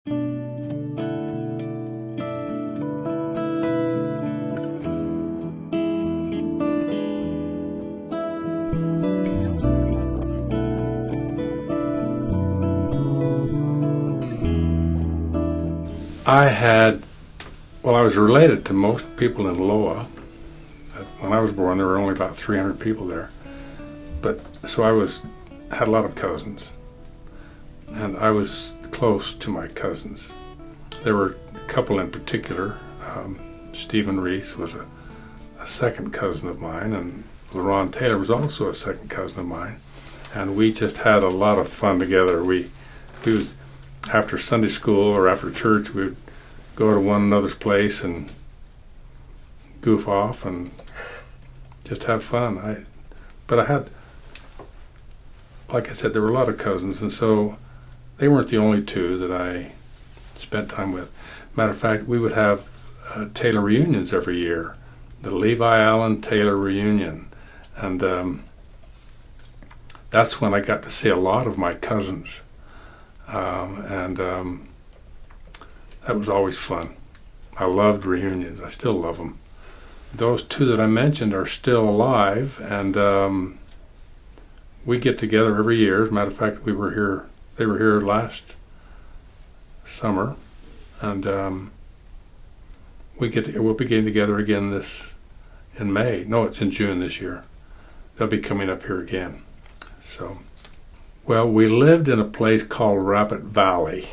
I had, well, I was related to most people in Loa. When I was born, there were only about 300 people there. But so had a lot of cousins, and I was close to my cousins. There were a couple in particular. Stephen Reese was a second cousin of mine, and LaRon Taylor was also a second cousin of mine. And we just had a lot of fun together. We was, after Sunday school or after church, we would go to one another's place and goof off and just have fun. But I had, like I said, there were a lot of cousins, and so they weren't the only two that I spent time with. Matter of fact, we would have Taylor reunions every year, the Levi Allen Taylor reunion, and that's when I got to see a lot of my cousins. That was always fun. I loved reunions. I still love them. Those two that I mentioned are still alive, and we get together every year. As a matter of fact, they were here last summer, and we'll be getting together again in May. No, it's in June this year. They'll be coming up here again. So, well, we lived in a place called Rabbit Valley.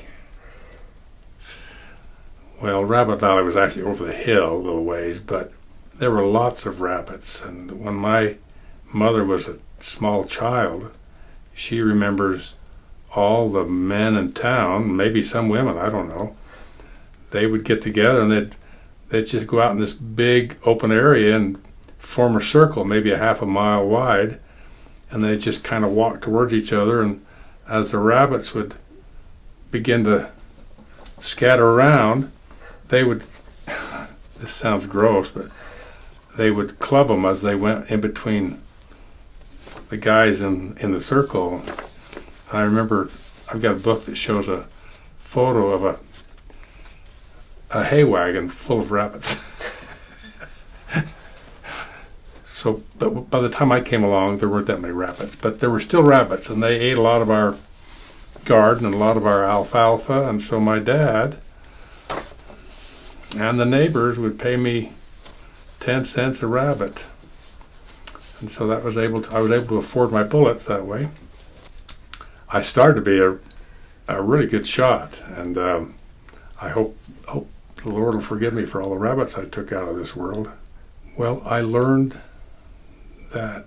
Well, Rabbit Valley was actually over the hill a little ways, but there were lots of rabbits. And when my mother was a small child, she remembers all the men in town, maybe some women, I don't know. They would get together and they'd just go out in this big open area and form a circle, maybe a half a mile wide, and they just kind of walk towards each other. And as the rabbits would begin to scatter around, they would, this sounds gross, but they would club them as they went in between the guys in the circle. I remember, I've got a book that shows a photo of a hay wagon full of rabbits. So, but by the time I came along, there weren't that many rabbits, but there were still rabbits, and they ate a lot of our garden and a lot of our alfalfa. And so my dad and the neighbors would pay me 10 cents a rabbit, and so I was able to afford my bullets that way. I started to be a really good shot, and I hope the Lord will forgive me for all the rabbits I took out of this world. Well, I learned that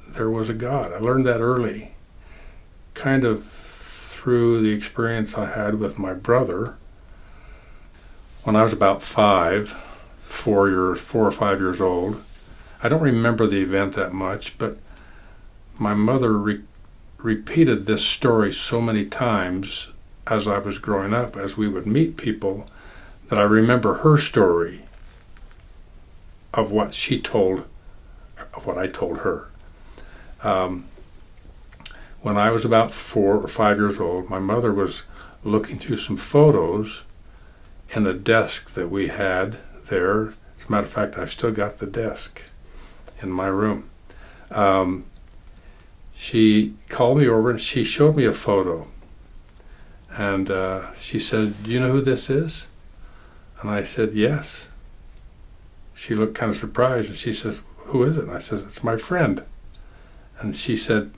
there was a God. I learned that early, kind of through the experience I had with my brother. When I was about 4 or 5 years old, I don't remember the event that much, but my mother repeated this story so many times as I was growing up, as we would meet people, that I remember her story of what I told her. When I was about 4 or 5 years old, my mother was looking through some photos in a desk that we had there. As a matter of fact, I've still got the desk in my room. She called me over and she showed me a photo. And she said, "Do you know who this is?" And I said, "Yes." She looked kind of surprised and she says, "Who is it?" And I said, "It's my friend." And she said,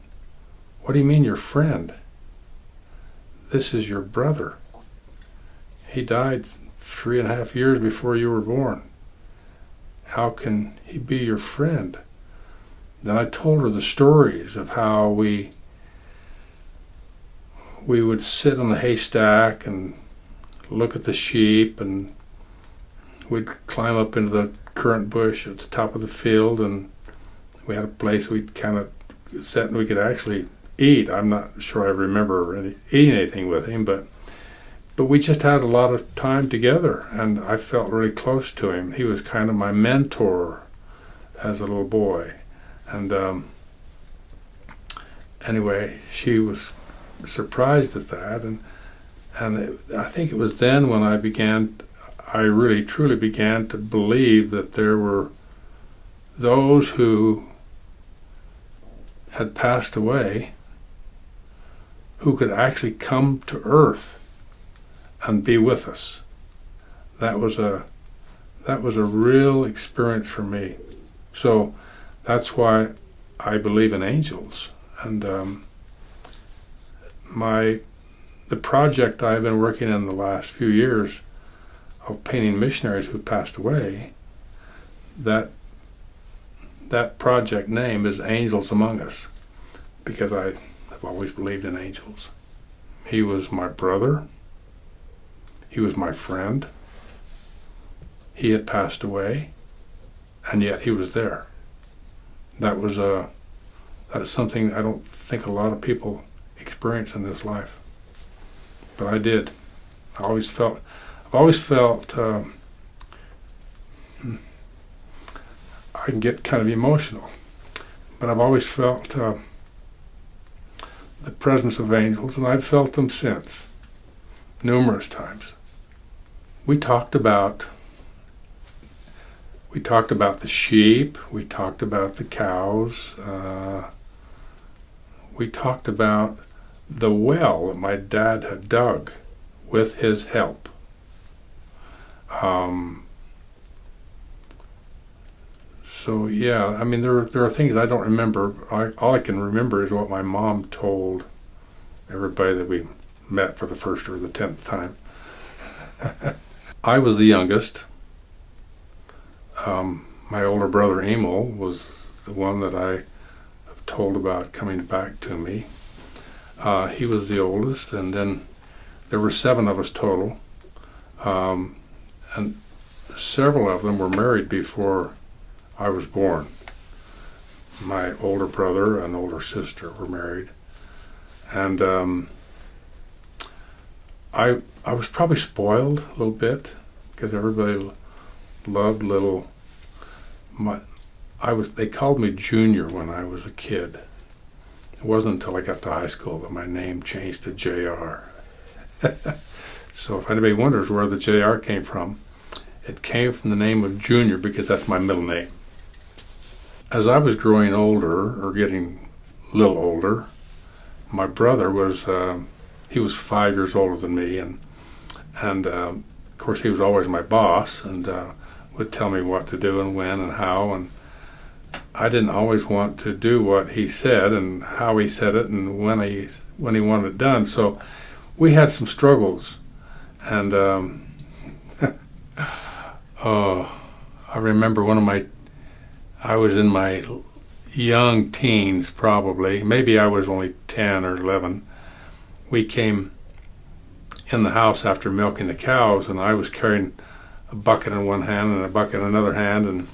"What do you mean your friend? This is your brother. He died 3.5 years before you were born. How can he be your friend?" Then I told her the stories of how we would sit on the haystack and look at the sheep, and we'd climb up into the currant bush at the top of the field, and we had a place we'd kind of sit and we could actually eat. I'm not sure I remember eating anything with him, but we just had a lot of time together, and I felt really close to him. He was kind of my mentor as a little boy. And anyway, she was surprised at that, I think it was then when I really truly began to believe that there were those who had passed away who could actually come to earth and be with us. That was a real experience for me. So that's why I believe in angels. And the project I've been working in the last few years of painting missionaries who passed away, that project name is Angels Among Us, because I have always believed in angels. He was my brother. He was my friend. He had passed away, and yet he was there. That's something I don't think a lot of people experience in this life, but I did. I've always felt I can get kind of emotional, but I've always felt the presence of angels, and I've felt them since, numerous times. We talked about the sheep, we talked about the cows, we talked about the well that my dad had dug with his help. So yeah, I mean, there are things I don't remember. All I can remember is what my mom told everybody that we met for the first or the 10th time. I was the youngest. My older brother Emil was the one that I have told about coming back to me. He was the oldest, and then there were 7 of us total, and several of them were married before I was born. My older brother and older sister were married, and I was probably spoiled a little bit because everybody loved little. They called me Junior when I was a kid. It wasn't until I got to high school that my name changed to JR. So if anybody wonders where the JR came from, it came from the name of Junior because that's my middle name. As I was growing older, or getting a little older, my brother he was 5 years older than me, and of course he was always my boss, and would tell me what to do and when and how, and I didn't always want to do what he said and how he said it and when he wanted it done. So we had some struggles, and I remember I was in my young teens probably, maybe I was only 10 or 11. We came in the house after milking the cows, and I was carrying a bucket in one hand and a bucket in another hand, and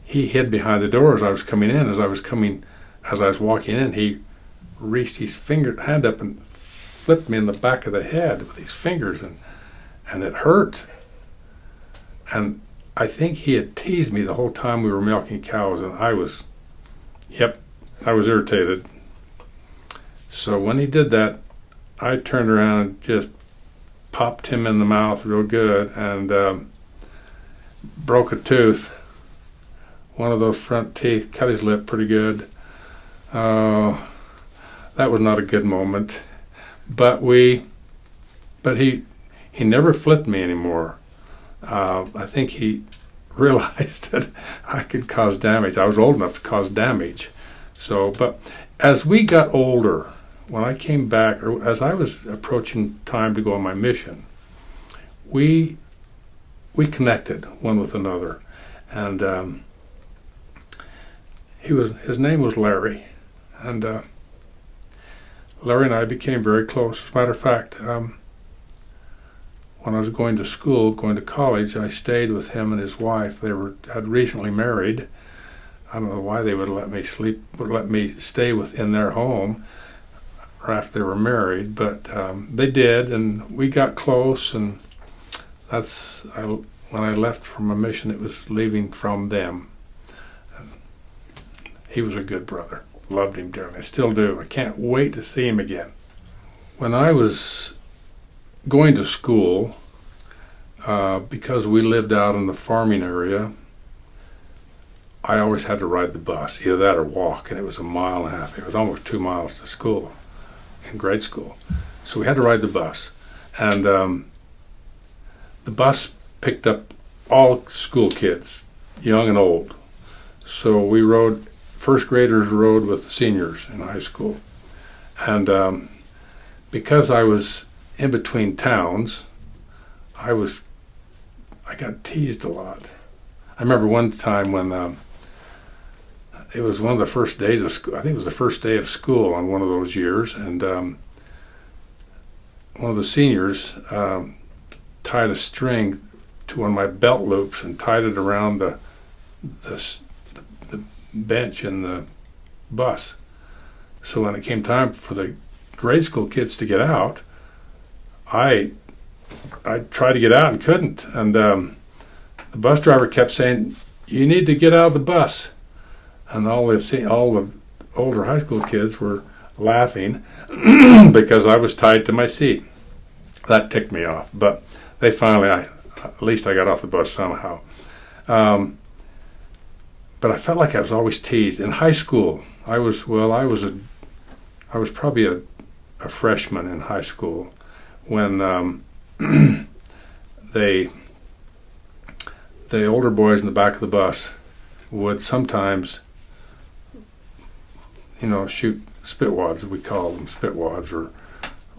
he hid behind the door as I was coming in. As I was walking in, he reached his hand up and flipped me in the back of the head with his fingers, and it hurt. And I think he had teased me the whole time we were milking cows, and I was irritated. So when he did that, I turned around and just popped him in the mouth real good, and broke a tooth. One of those front teeth, cut his lip pretty good. That was not a good moment. But he never flipped me anymore. I think he realized that I could cause damage. I was old enough to cause damage. So, but as we got older, when I came back, or as I was approaching time to go on my mission, we connected one with another, and his name was Larry, and Larry and I became very close. As a matter of fact, when I was going to college, I stayed with him and his wife. They had recently married. I don't know why they would let me stay within their home after they were married, but they did, and we got close, and when I left from my mission, it was leaving from them. And he was a good brother. Loved him dearly. I still do. I can't wait to see him again. When I was going to school, because we lived out in the farming area, I always had to ride the bus, either that or walk, and it was a mile and a half. It was almost 2 miles to school in grade school. So we had to ride the bus. And the bus picked up all school kids, young and old. So we rode, first graders rode with the seniors in high school. And because I was in between towns, I got teased a lot. I remember one time when it was one of the first days of school. I think it was the first day of school on one of those years, and one of the seniors tied a string to one of my belt loops and tied it around the bench in the bus. So when it came time for the grade school kids to get out, I tried to get out and couldn't. And the bus driver kept saying, "You need to get out of the bus." And all the older high school kids were laughing because I was tied to my seat. That ticked me off. But they finally, at least I got off the bus somehow. But I felt like I was always teased. In high school, I was probably a freshman in high school when the older boys in the back of the bus would sometimes, shoot spitwads, we call them spitwads,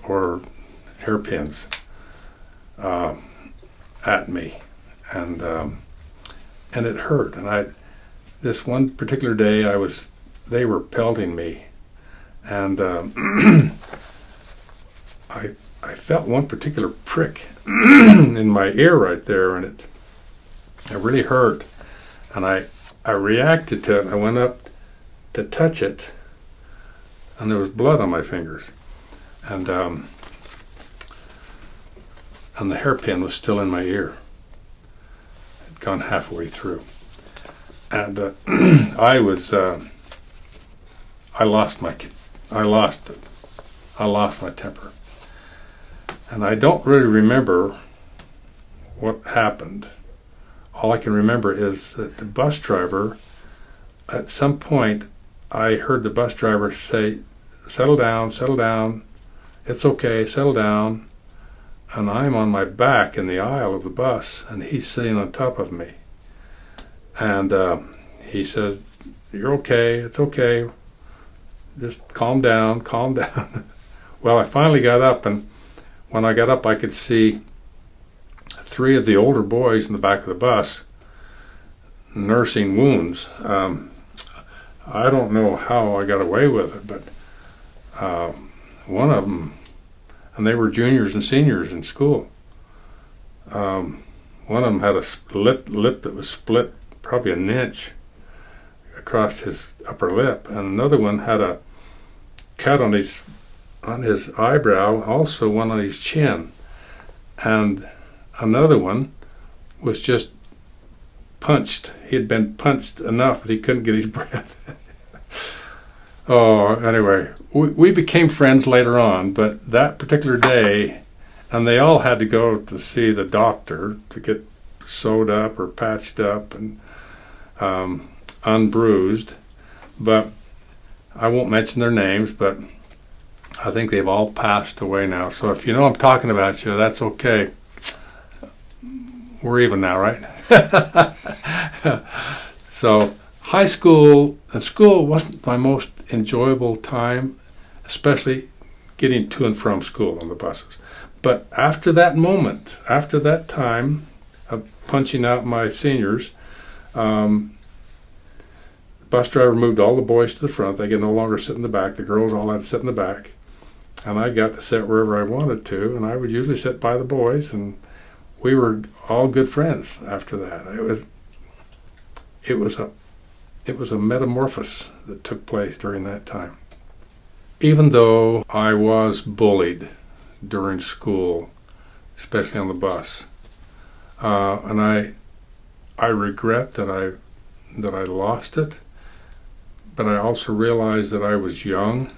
or hairpins at me, and it hurt. And this one particular day, they were pelting me, and I felt one particular prick in my ear right there, and it really hurt. And I reacted to it. I went up to touch it, and there was blood on my fingers, and the hairpin was still in my ear. It had gone halfway through, and I lost my temper, and I don't really remember what happened. All I can remember is that the bus driver, at some point, I heard the bus driver say, settle down, it's okay, settle down." And I'm on my back in the aisle of the bus, and he's sitting on top of me. And he says, "You're okay, it's okay, just calm down." Well, I finally got up, and when I got up, I could see 3 of the older boys in the back of the bus nursing wounds. I don't know how I got away with it, but one of them, and they were juniors and seniors in school, one of them had a lip that was split probably an inch across his upper lip, and another one had a cut on his eyebrow, also one on his chin, and another one was just punched. He had been punched enough that he couldn't get his breath. Oh, anyway, we became friends later on, but that particular day, and they all had to go to see the doctor to get sewed up or patched up and unbruised, but I won't mention their names, but I think they've all passed away now. So if you know I'm talking about you, that's okay. We're even now, right? So high school and school wasn't my most enjoyable time, especially getting to and from school on the buses. But after that moment, after that time of punching out my seniors, the bus driver moved all the boys to the front. They could no longer sit in the back. The girls all had to sit in the back. And I got to sit wherever I wanted to, and I would usually sit by the boys, and we were all good friends after that. It was a metamorphosis that took place during that time. Even though I was bullied during school, especially on the bus, and I regret that I lost it, but I also realized that I was young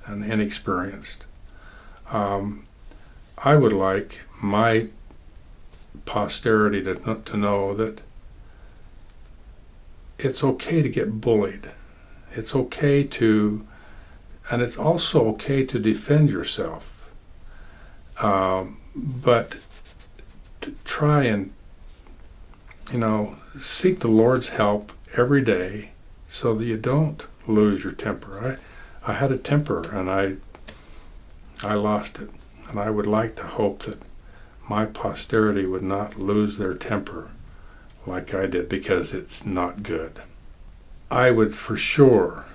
and inexperienced. I would like my posterity to know that it's okay to get bullied. It's okay to, and it's also okay to defend yourself. But to try and, seek the Lord's help every day so that you don't lose your temper. I had a temper and I lost it. And I would like to hope that my posterity would not lose their temper like I did, because it's not good. I would for sure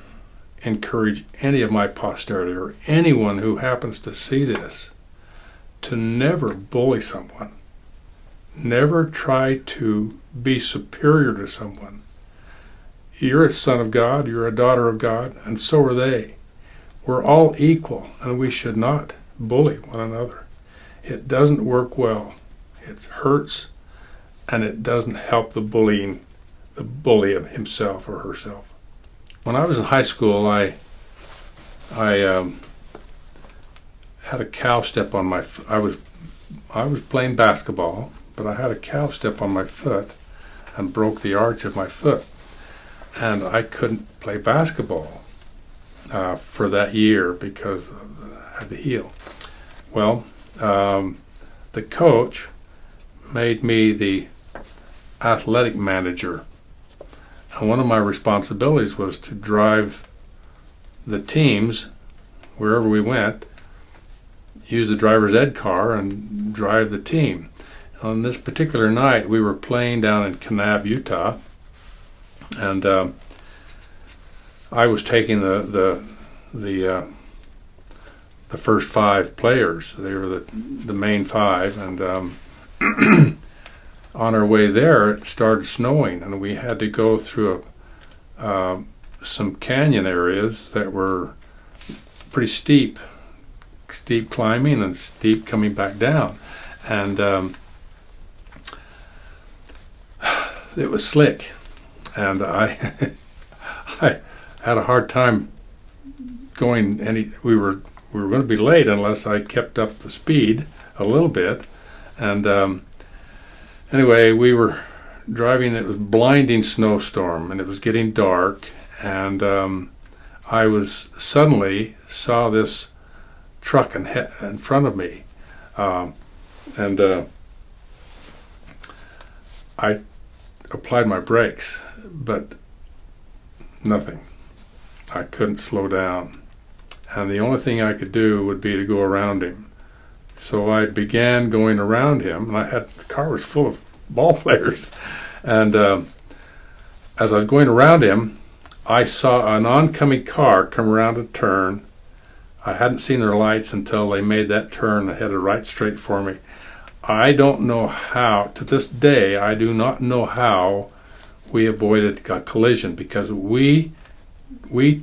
encourage any of my posterity or anyone who happens to see this to never bully someone. Never try to be superior to someone. You're a son of God, you're a daughter of God, and so are they. We're all equal, and we should not bully one another. It doesn't work well. It hurts, and it doesn't help the bully of himself or herself. When I was in high school, I had a cow step on my foot. I was playing basketball, but I had a cow step on my foot and broke the arch of my foot, and I couldn't play basketball for that year because I had to heal. Well, the coach made me the athletic manager, and one of my responsibilities was to drive the teams wherever we went, use the driver's ed car and drive the team. On this particular night, we were playing down in Kanab, Utah, and I was taking the first 5 players. They were the main 5, and on our way there, it started snowing, and we had to go through some canyon areas that were pretty steep climbing and steep coming back down, and it was slick, and I I had a hard time going we were going to be late unless I kept up the speed a little bit, and anyway, we were driving. It was blinding snowstorm, and it was getting dark, and I suddenly saw this truck in front of me, and I applied my brakes, but nothing. I couldn't slow down, and the only thing I could do would be to go around him. So I began going around him, and the car was full of ball players, and as I was going around him, I saw an oncoming car come around a turn. I hadn't seen their lights until they made that turn and headed right straight for me. I don't know how, to this day, I do not know how we avoided a collision, because we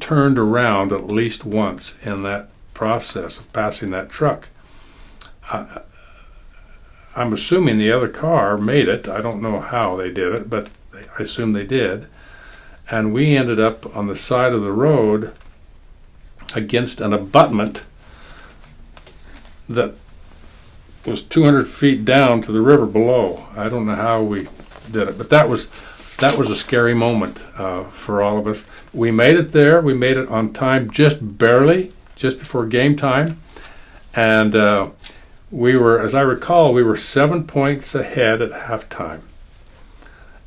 turned around at least once in that process of passing that truck. I'm assuming the other car made it. I don't know how they did it, but I assume they did. And we ended up on the side of the road against an abutment that was 200 feet down to the river below. I don't know how we did it, but that was a scary moment for all of us. We made it there. We made it on time, just barely, just before game time, and we were, as I recall, we were 7 points ahead at halftime,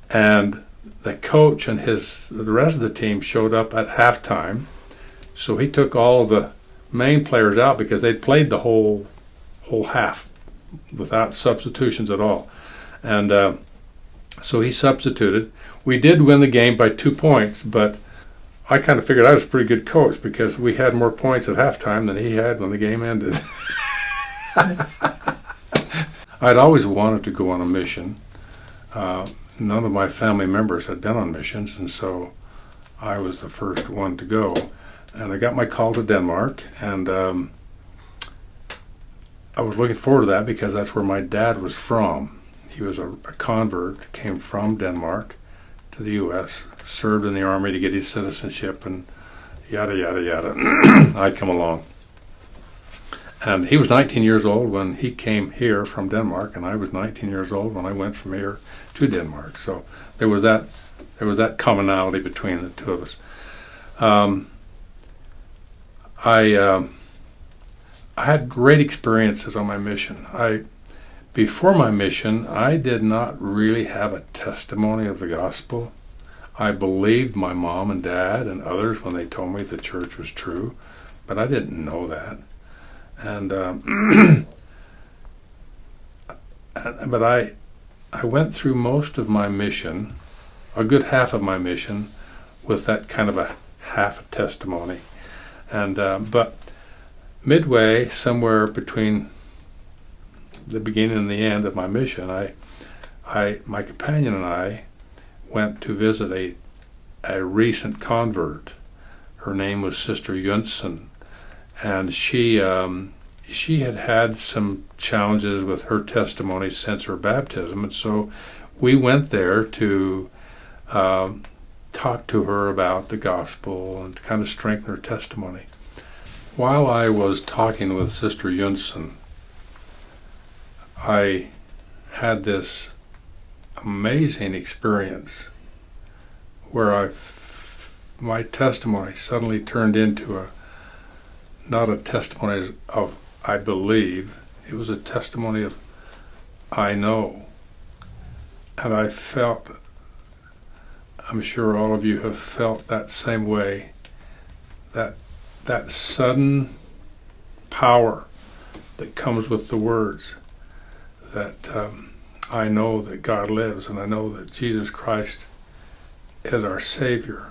and the coach and the rest of the team showed up at halftime. So he took all the main players out because they'd played the whole half without substitutions at all, and so he substituted. We did win the game by 2 points, but I kind of figured I was a pretty good coach because we had more points at halftime than he had when the game ended. I'd always wanted to go on a mission. None of my family members had been on missions, and so I was the first one to go. And I got my call to Denmark, and I was looking forward to that because that's where my dad was from. He was a convert, came from Denmark to the U.S., served in the army to get his citizenship, and yada, yada, yada. I'd come along. And he was 19 years old when he came here from Denmark, and I was 19 years old when I went from here to Denmark. So there was that commonality between the two of us. I had great experiences on my mission. Before my mission, I did not really have a testimony of the gospel. I believed my mom and dad and others when they told me the church was true, but I didn't know that. And but I went through most of my mission, a good half of my mission, with that kind of a half a testimony. And but midway, somewhere between the beginning and the end of my mission, my companion and I went to visit a recent convert. Her name was Sister Jönsson, and she had some challenges with her testimony since her baptism, and so we went there to talk to her about the gospel and kind of strengthen her testimony. While I was talking with Sister Jönsson, I had this amazing experience where my testimony suddenly turned into not a testimony of I believe, it was a testimony of I know. And I felt, I'm sure all of you have felt that same way, that sudden power that comes with the words, that I know that God lives, and I know that Jesus Christ is our Savior.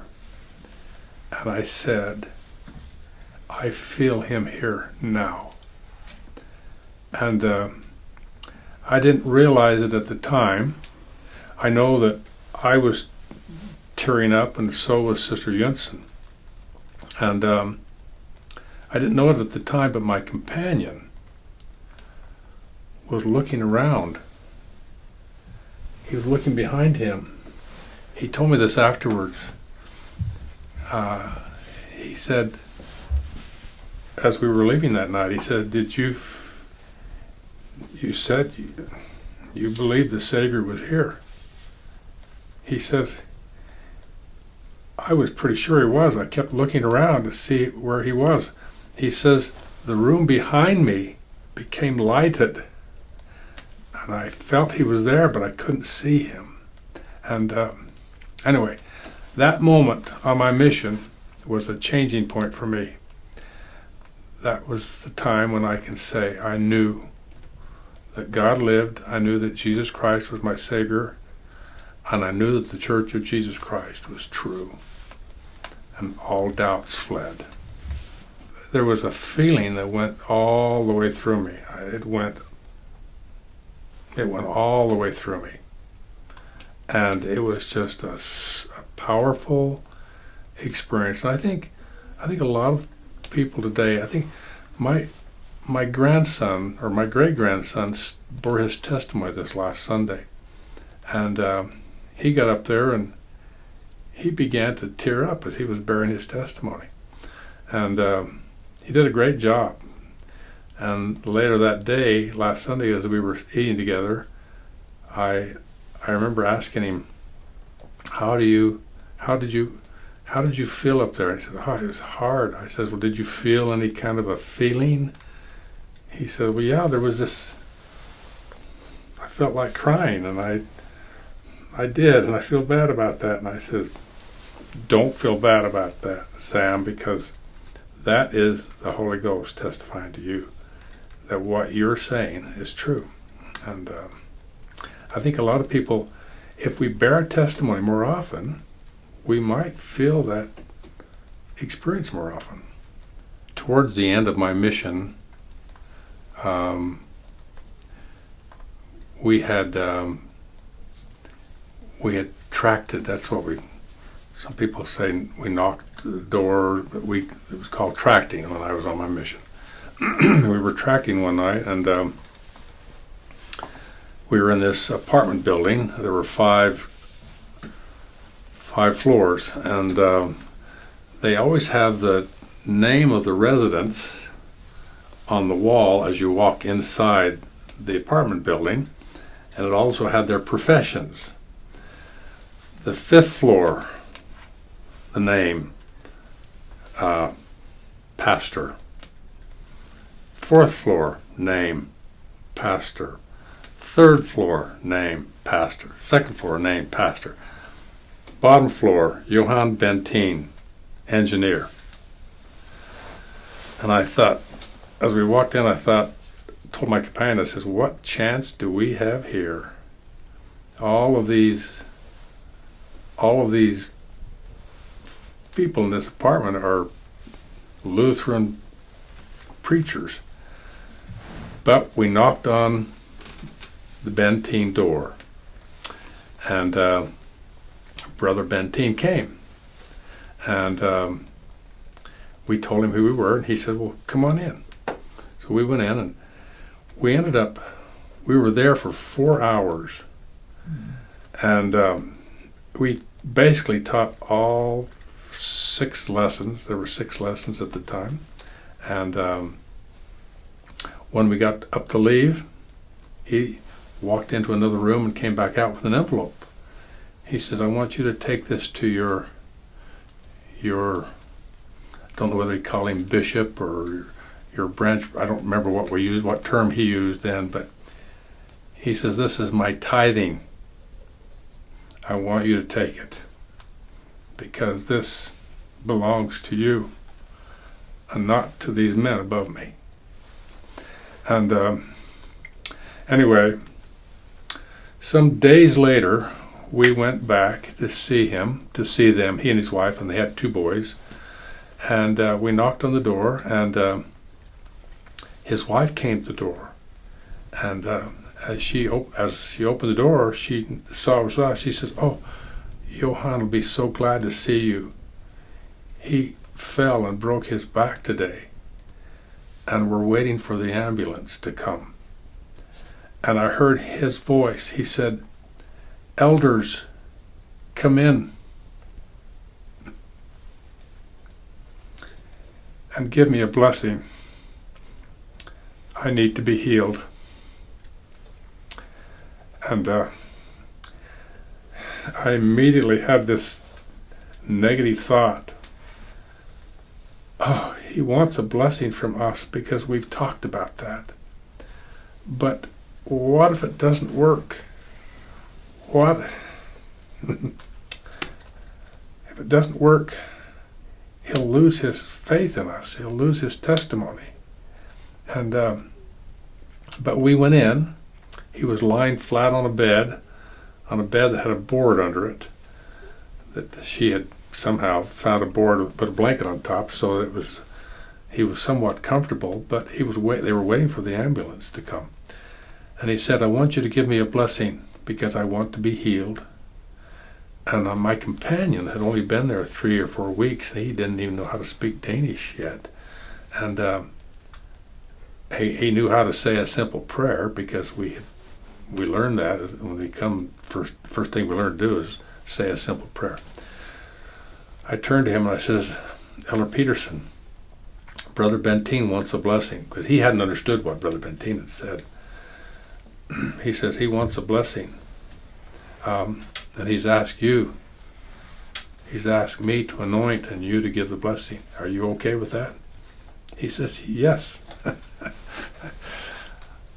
And I said, I feel him here now. And I didn't realize it at the time. I know that I was tearing up, and so was Sister Jönsson. And I didn't know it at the time, but my companion was looking around. He was looking behind him. He told me this afterwards. He said, as we were leaving that night, he said, you said you believed the Savior was here. He says, I was pretty sure he was. I kept looking around to see where he was. He says, the room behind me became lighted, and I felt he was there, but I couldn't see him. And anyway, that moment on my mission was a changing point for me. That was the time when I can say I knew that God lived, I knew that Jesus Christ was my Savior, and I knew that the Church of Jesus Christ was true, and all doubts fled. There was a feeling that went all the way through me. It went all the way through me. And it was just a powerful experience. And I think a lot of people today, I think my grandson, or my great-grandson, bore his testimony this last Sunday. And he got up there and he began to tear up as he was bearing his testimony. And he did a great job. And later that day, last Sunday, as we were eating together, I remember asking him, how did you feel up there? He said, oh, it was hard. I said, well, did you feel any kind of a feeling? He said, well, yeah, there was this, I felt like crying, and I did, and I feel bad about that. And I said, don't feel bad about that, Sam, because that is the Holy Ghost testifying to you that what you're saying is true. And I think a lot of people, if we bear a testimony more often, we might feel that experience more often. Towards the end of my mission, we had tracked it. That's what some people say we knocked the door, but it was called tracting when I was on my mission. We were tracting one night, and we were in this apartment building. There were five floors, and they always have the name of the residents on the wall as you walk inside the apartment building, and it also had their professions. The 5th floor, the name, pastor. 4th floor, name, pastor. 3rd floor, name, pastor. 2nd floor, name, pastor. Bottom floor, Johann Benteen, engineer. And I thought, as we walked in, told my companion, I says, what chance do we have here? All of these people in this apartment are Lutheran preachers. But we knocked on the Benteen door, and Brother Benteen came, and we told him who we were, and he said, well, come on in. So we went in, and we were there for 4 hours, and we basically taught all 6 lessons. There were 6 lessons at the time, and when we got up to leave, he walked into another room and came back out with an envelope. He said, I want you to take this to your I don't know whether he called him bishop or your branch. I don't remember what term he used then, but he says, this is my tithing. I want you to take it because this belongs to you and not to these men above me. And anyway, some days later, we went back to see them, he and his wife, and they had 2 boys. And we knocked on the door, and his wife came to the door. And as she opened the door, she saw us. She says, oh, Johann will be so glad to see you. He fell and broke his back today, and we're waiting for the ambulance to come. And I heard his voice. He said, elders, come in and give me a blessing. I need to be healed. And I immediately had this negative thought. Oh, he wants a blessing from us because we've talked about that. But what if it doesn't work? What if it doesn't work? He'll lose his faith in us. He'll lose his testimony. And but we went in. He was lying flat on a bed that had a board under it. That she had somehow found a board, put a blanket on top, so he was somewhat comfortable. But they were waiting for the ambulance to come. And he said, I want you to give me a blessing because I want to be healed. And my companion had only been there 3 or 4 weeks. And he didn't even know how to speak Danish yet. And he knew how to say a simple prayer because we learned that when we come. First thing we learn to do is say a simple prayer. I turned to him and I says, Elder Peterson, Brother Benteen wants a blessing, because he hadn't understood what Brother Benteen had said. He says he wants a blessing, and he's asked me to anoint and you to give the blessing. Are you okay with that? He says yes.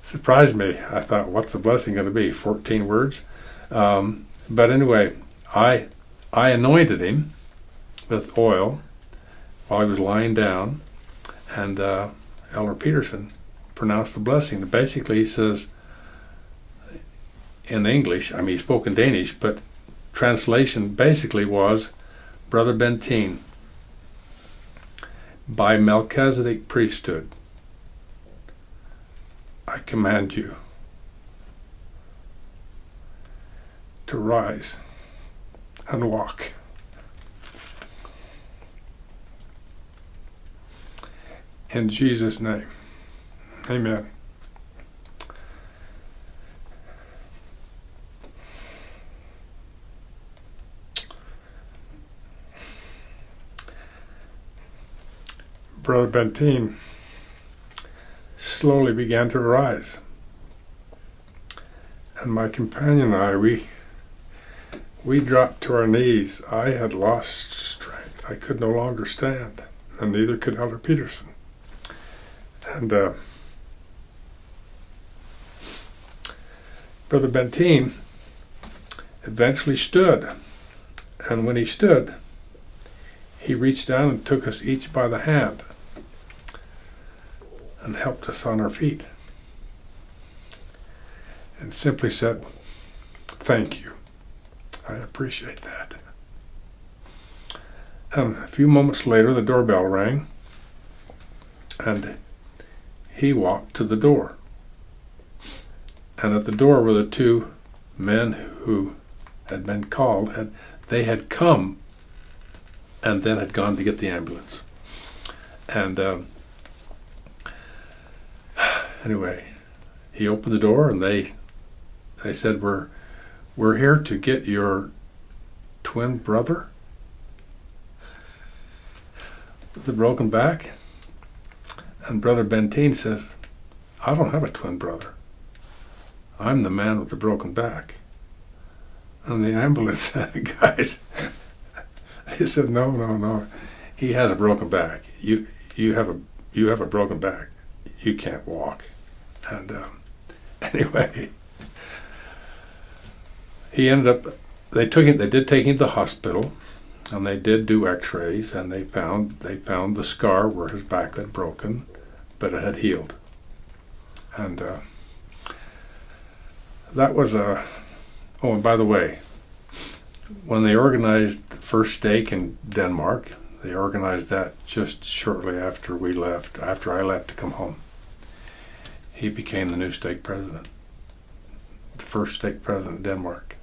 Surprised me. I thought, what's the blessing going to be? 14 words? But anyway, I anointed him with oil while he was lying down, and Elder Peterson pronounced the blessing. Basically, he says, in English, I mean, he spoke in Danish, but translation basically was, Brother Benteen, by Melchizedek priesthood, I command you to rise and walk. In Jesus' name, amen. Brother Benteen slowly began to rise. And my companion and I, we dropped to our knees. I had lost strength. I could no longer stand, and neither could Elder Peterson. And Brother Benteen eventually stood. And when he stood, he reached down and took us each by the hand and helped us on our feet. And simply said, "Thank you. I appreciate that." And a few moments later, the doorbell rang, and he walked to the door. And at the door were the two men who had been called, and they had come and then had gone to get the ambulance. And anyway, he opened the door, and they said, we're here to get your twin brother with the broken back. And Brother Benteen says, "I don't have a twin brother. I'm the man with the broken back." And the ambulance guys, they said, no, he has a broken back. You have a broken back. You can't walk. And anyway, he ended up. They did take him to the hospital, and they did do X-rays, and they found the scar where his back had broken, but it had healed. And that was a. Oh, and by the way, when they organized the first stake in Denmark, they organized that just shortly after we left, after I left to come home. He became the new stake president, the first stake president of Denmark.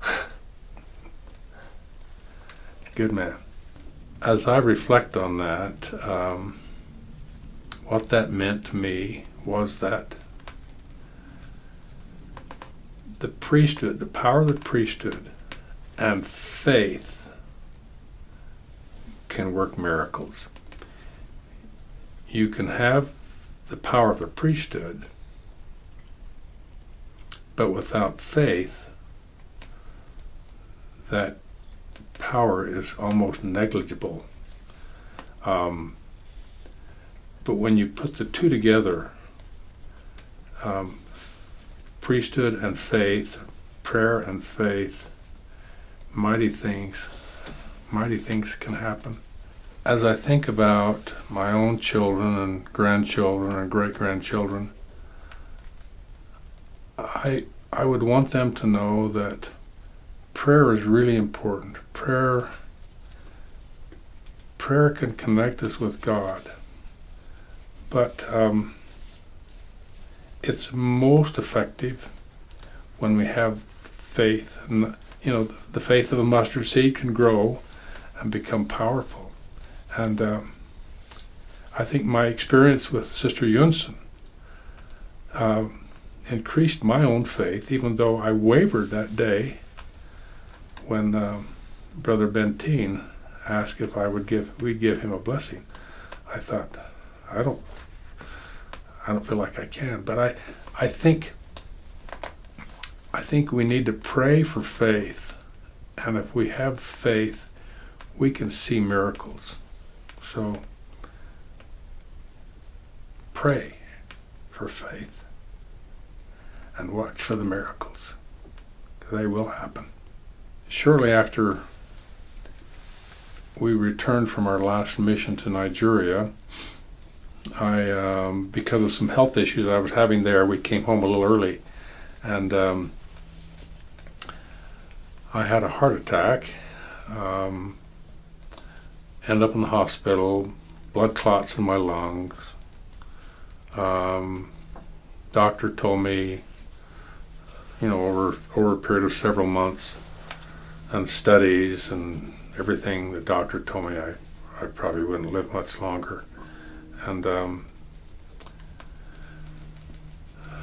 Good man. As I reflect on that, what that meant to me was that the priesthood, the power of the priesthood, and faith can work miracles. You can have the power of the priesthood, but without faith, that power is almost negligible. But when you put the two together, priesthood and faith, prayer and faith, mighty things can happen. As I think about my own children and grandchildren and great-grandchildren, I would want them to know that prayer is really important. Prayer can connect us with God, but it's most effective when we have faith. And the faith of a mustard seed can grow and become powerful. And I think my experience with Sister Yunsen increased my own faith, even though I wavered that day when Brother Benteen asked if we'd give him a blessing. I thought, I don't feel like I can, but I think we need to pray for faith, and if we have faith, we can see miracles. So pray for faith and watch for the miracles. They will happen. Shortly after we returned from our last mission to Nigeria, because of some health issues I was having there, we came home a little early, and I had a heart attack, ended up in the hospital, blood clots in my lungs. Doctor told me, over a period of several months and studies and everything, the doctor told me I probably wouldn't live much longer. And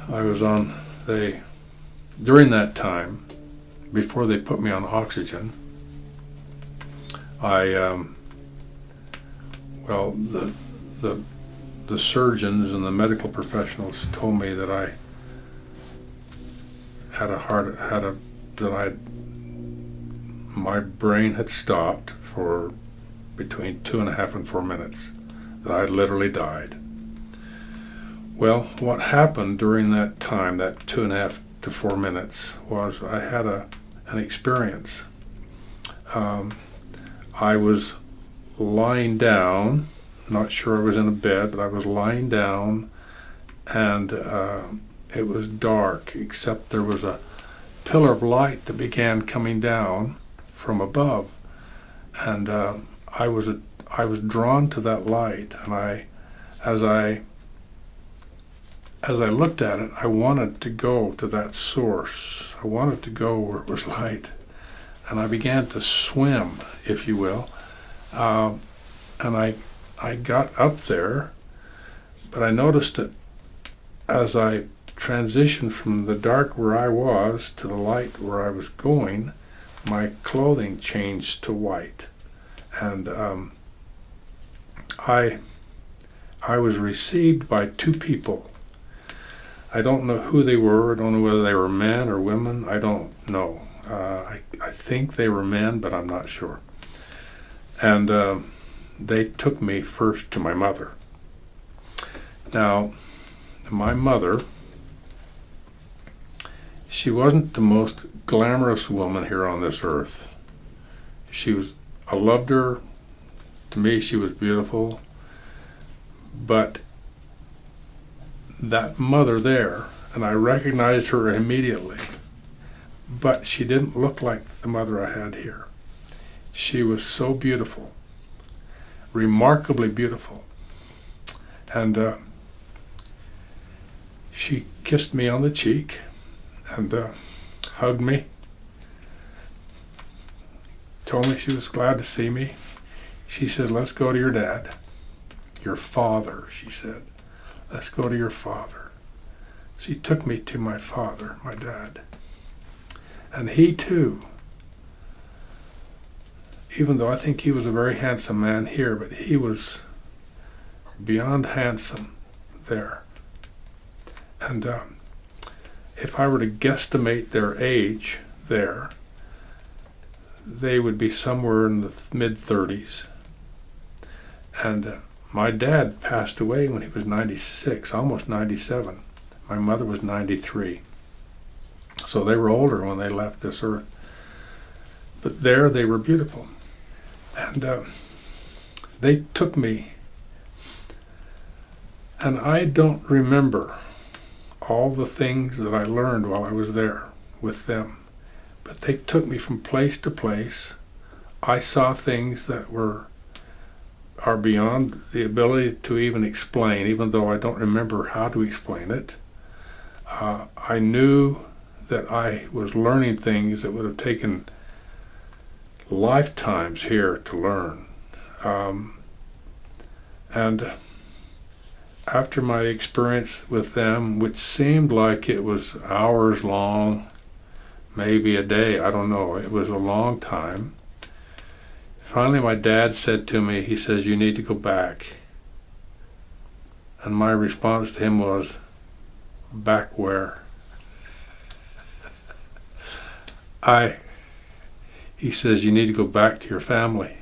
I was during that time, before they put me on oxygen, the the surgeons and the medical professionals told me that I had my brain had stopped for between 2.5 and 4 minutes, that I literally died. Well, what happened during that time, that 2.5 to 4 minutes, was I had an experience. I was lying down, not sure I was in a bed, but I was lying down, and it was dark, except there was a pillar of light that began coming down from above, and I was drawn to that light, and as I looked at it, I wanted to go to that source. I wanted to go where it was light, and I began to swim, if you will, and I got up there, but I noticed that as I transitioned from the dark where I was to the light where I was going, my clothing changed to white, and I was received by two people. I don't know who they were. I don't know whether they were men or women. I don't know. I think they were men, but I'm not sure. And they took me first to my mother. Now, my mother, she wasn't the most glamorous woman here on this earth. I loved her. To me, she was beautiful. But that mother there, and I recognized her immediately, but she didn't look like the mother I had here. She was so beautiful, remarkably beautiful. And she kissed me on the cheek and hugged me, told me she was glad to see me. She said, "Let's go to your dad, your father," she said. "Let's go to your father." She took me to my father, my dad. And he too, even though I think he was a very handsome man here, but he was beyond handsome there. And if I were to guesstimate their age there, they would be somewhere in the mid-30s. And my dad passed away when he was 96, almost 97. My mother was 93. So they were older when they left this earth. But there they were beautiful. And they took me. And I don't remember all the things that I learned while I was there with them. But they took me from place to place. I saw things that are beyond the ability to even explain, even though I don't remember how to explain it. I knew that I was learning things that would have taken lifetimes here to learn. And after my experience with them, which seemed like it was hours long, maybe a day, I don't know, it was a long time. Finally, my dad said to me, he says, "You need to go back." And my response to him was, "Back where?" He says, "You need to go back to your family."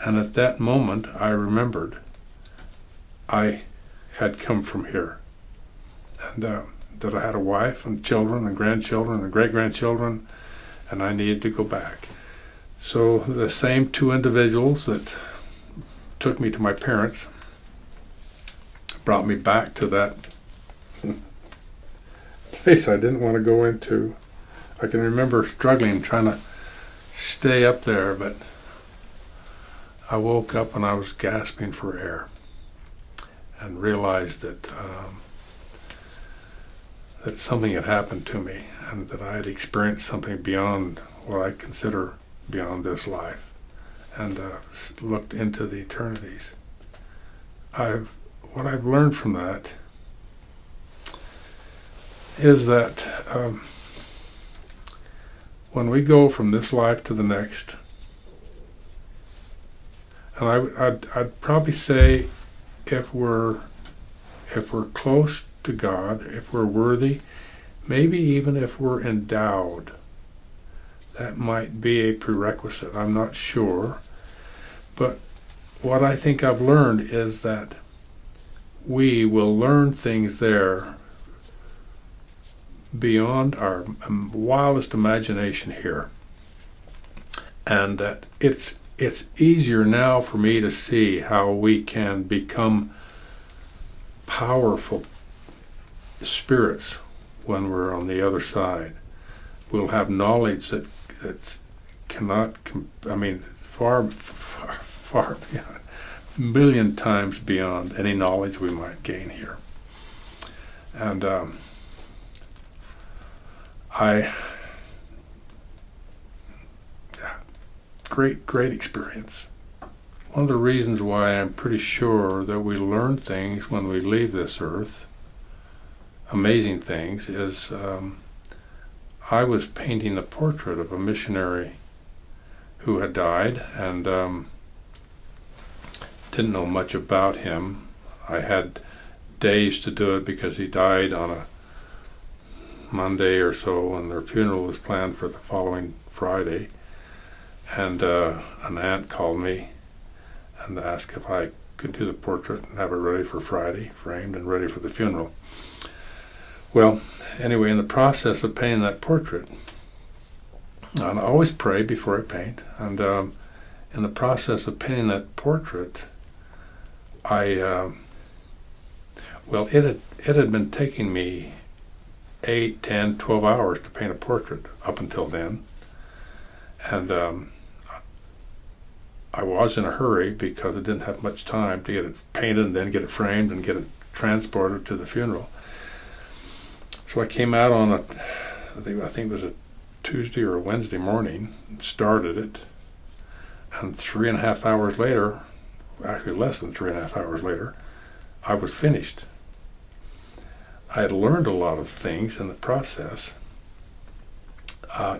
And at that moment, I remembered I had come from here, and that I had a wife and children and grandchildren and great-grandchildren, and I needed to go back. So the same two individuals that took me to my parents brought me back to that place I didn't want to go into. I can remember struggling, trying to stay up there, but I woke up and I was gasping for air and realized that that something had happened to me and that I had experienced something beyond what I consider beyond this life, and looked into the eternities. What I've learned from that is that when we go from this life to the next, and I'd probably say if we're close to God, if we're worthy, maybe even if we're endowed. That might be a prerequisite. I'm not sure. But what I think I've learned is that we will learn things there beyond our wildest imagination here. And that it's easier now for me to see how we can become powerful spirits when we're on the other side. We'll have knowledge that cannot, far beyond, a million times beyond any knowledge we might gain here. And great experience. One of the reasons why I'm pretty sure that we learn things when we leave this earth, amazing things, is I was painting a portrait of a missionary who had died, and didn't know much about him. I had days to do it because he died on a Monday or so, and their funeral was planned for the following Friday. And an aunt called me and asked if I could do the portrait and have it ready for Friday, framed and ready for the funeral. Well, anyway, in the process of painting that portrait, and I always pray before I paint, and in the process of painting that portrait, it had been taking me 8, 10, 12 hours to paint a portrait up until then. And I was in a hurry because I didn't have much time to get it painted and then get it framed and get it transported to the funeral. So I came out on I think it was a Tuesday or a Wednesday morning, started it, and 3.5 hours later, actually less than 3.5 hours later, I was finished. I had learned a lot of things in the process,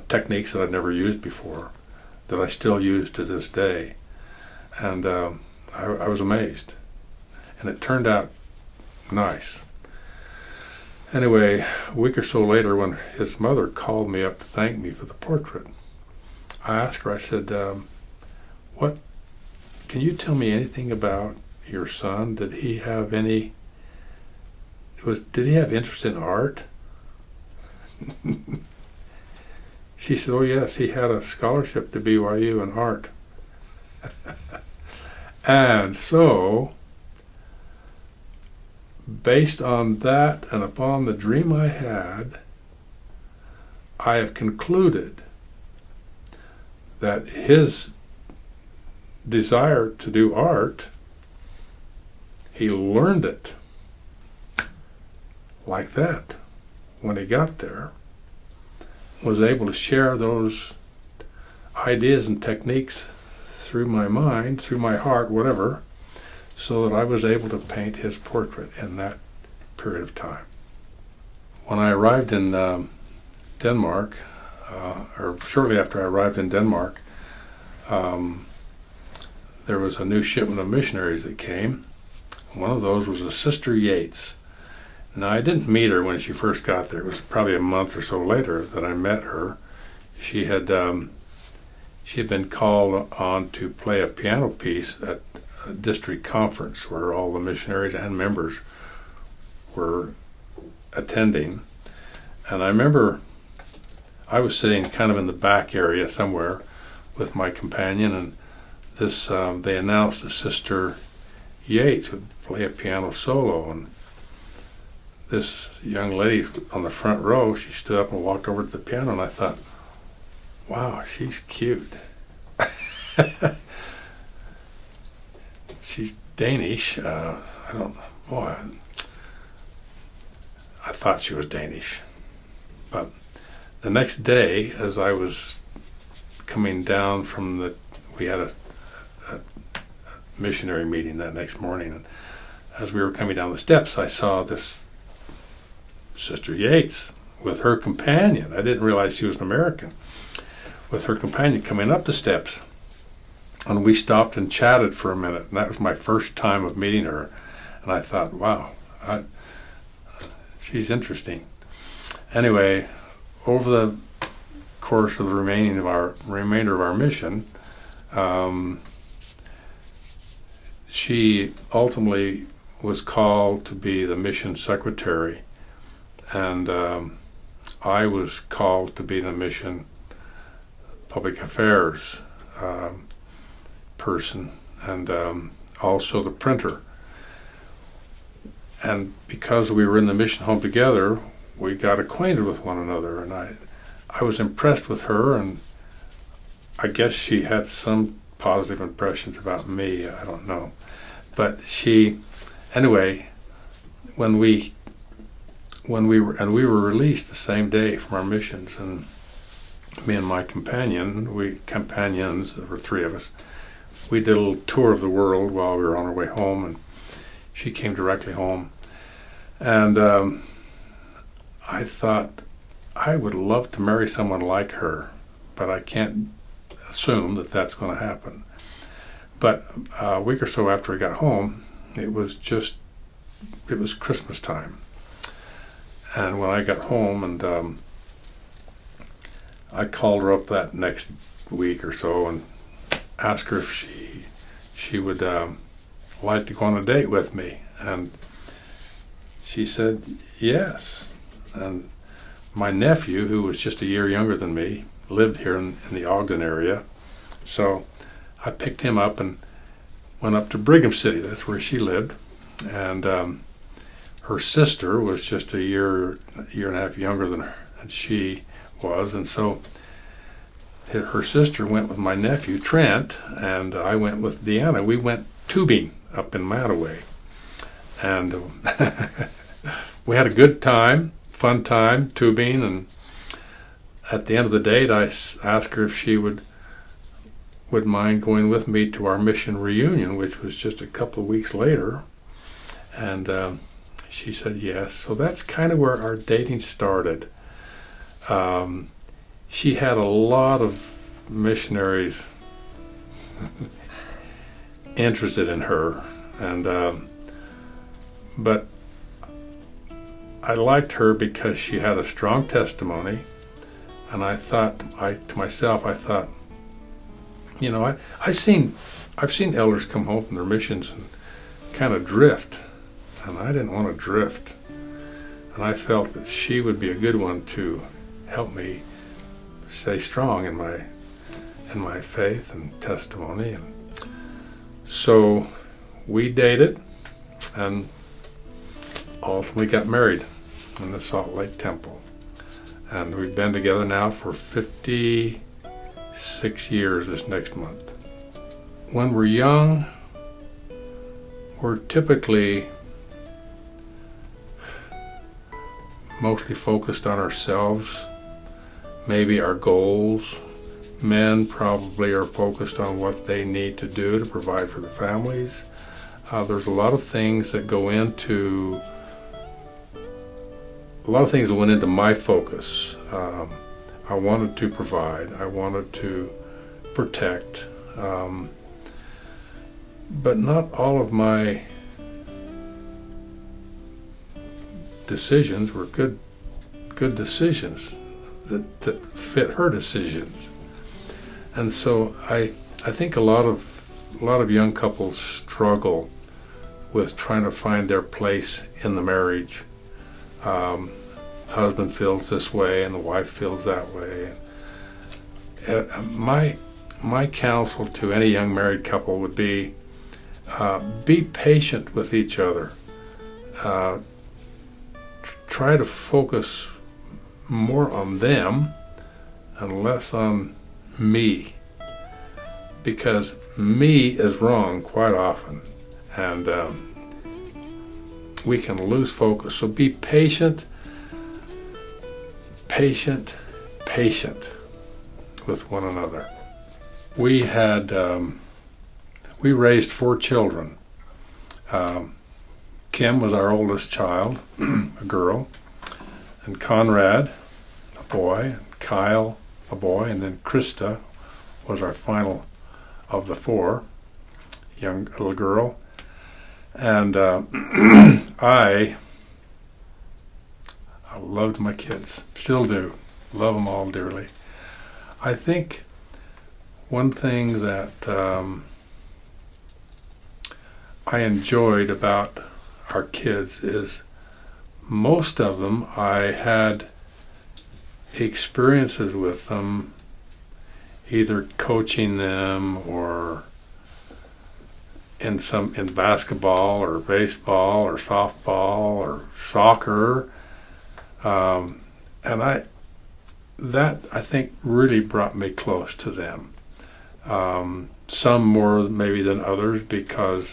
techniques that I'd never used before, that I still use to this day, and I was amazed, and it turned out nice. Anyway, a week or so later, when his mother called me up to thank me for the portrait, I asked her, I said, can you tell me anything about your son? Did he have interest in art? She said, oh yes, he had a scholarship to BYU in art. And so, based on that and upon the dream I had, I have concluded that his desire to do art, he learned it like that when he got there, was able to share those ideas and techniques through my mind, through my heart, whatever, so that I was able to paint his portrait in that period of time. When I arrived in Denmark, or shortly after I arrived in Denmark, there was a new shipment of missionaries that came. One of those was a Sister Yates. Now, I didn't meet her when she first got there. It was probably a month or so later that I met her. She had been called on to play a piano piece at a district conference where all the missionaries and members were attending. And I remember I was sitting kind of in the back area somewhere with my companion, and they announced that Sister Yates would play a piano solo, and this young lady on the front row, she stood up and walked over to the piano, and I thought, wow, she's cute. She's Danish. I thought she was Danish. But the next day, as I was coming down we had a missionary meeting that next morning, and as we were coming down the steps, I saw this Sister Yates with her companion. I didn't realize she was an American. With her companion coming up the steps, and we stopped and chatted for a minute, and that was my first time of meeting her. And I thought, wow, she's interesting. Anyway, over the course of the remainder of our mission, she ultimately was called to be the mission secretary, and I was called to be the mission public affairs person, and also the printer. And because we were in the mission home together, we got acquainted with one another, and I was impressed with her, and I guess she had some positive impressions about me, I don't know. But anyway, when we were released the same day from our missions, and me and my companions, there were three of us, we did a little tour of the world while we were on our way home, and she came directly home. And I thought, I would love to marry someone like her, but I can't assume that that's going to happen. But a week or so after I got home, it was Christmas time. And when I got home, and I called her up that next week or so and asked her if she would like to go on a date with me. And she said yes. And my nephew, who was just a year younger than me, lived here in the Ogden area. So I picked him up and went up to Brigham City. That's where she lived. And her sister was just a year and a half younger than she was. And so her sister went with my nephew, Trent, and I went with Deanna. We went tubing up in Mattaway. And we had a good time, fun time, tubing. And at the end of the date, I asked her if she would mind going with me to our mission reunion, which was just a couple of weeks later. And she said yes. So that's kind of where our dating started. She had a lot of missionaries interested in her, and but I liked her because she had a strong testimony, and I thought, to myself, you know, I've seen elders come home from their missions and kind of drift, and I didn't want to drift, and I felt that she would be a good one to help me stay strong in my faith and testimony. And so we dated and ultimately got married in the Salt Lake Temple, and we've been together now for 56 years this next month. When we're young, we're typically mostly focused on ourselves, maybe our goals. Men probably are focused on what they need to do to provide for their families. There's a lot of things that went into my focus. I wanted to provide, I wanted to protect, but not all of my decisions were good decisions that fit her decisions. And so I think a lot of young couples struggle with trying to find their place in the marriage. Husband feels this way and the wife feels that way. My counsel to any young married couple would be patient with each other. Try to focus more on them and less on me, because me is wrong quite often, and we can lose focus. So be patient with one another. We raised 4 children. Kim was our oldest child, a girl, and Conrad, a boy, and Kyle, a boy, and then Krista was our final of the 4, young little girl. And I loved my kids, still do, love them all dearly. I think one thing that I enjoyed about our kids is most of them I had experiences with them, either coaching them or in basketball or baseball or softball or soccer, and I think really brought me close to them. Some more maybe than others because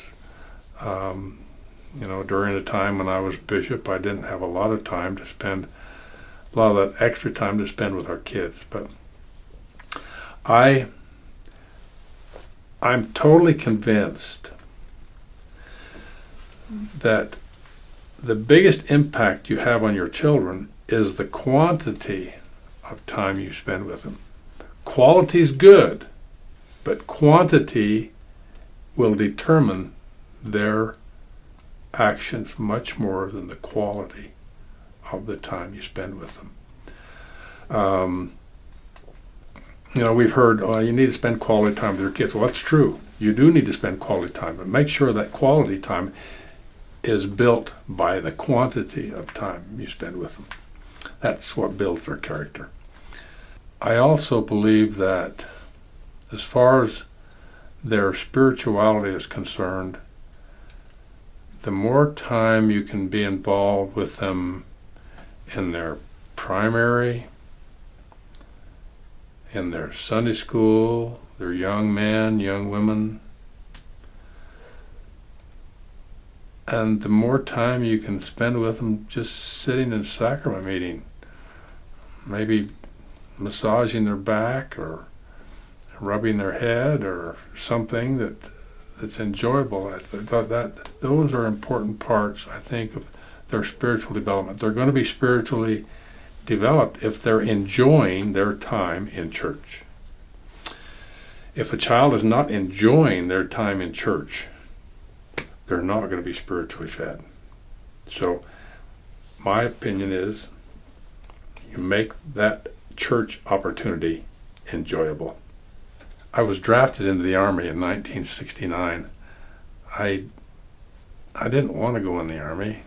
during the time when I was bishop, I didn't have a lot of time to spend, a lot of that extra time to spend with our kids. But I'm totally convinced that the biggest impact you have on your children is the quantity of time you spend with them. Quality is good, but quantity will determine their actions much more than the quality of the time you spend with them. We've heard, oh, you need to spend quality time with your kids. Well, that's true. You do need to spend quality time, but make sure that quality time is built by the quantity of time you spend with them. That's what builds their character. I also believe that as far as their spirituality is concerned, the more time you can be involved with them in their primary, in their Sunday school, their young men, young women, and the more time you can spend with them just sitting in sacrament meeting, maybe massaging their back or rubbing their head or something that's enjoyable. Those are important parts, I think, of their spiritual development. They're going to be spiritually developed if they're enjoying their time in church. If a child is not enjoying their time in church, they're not going to be spiritually fed. So my opinion is you make that church opportunity enjoyable. I was drafted into the Army in 1969. I didn't want to go in the Army.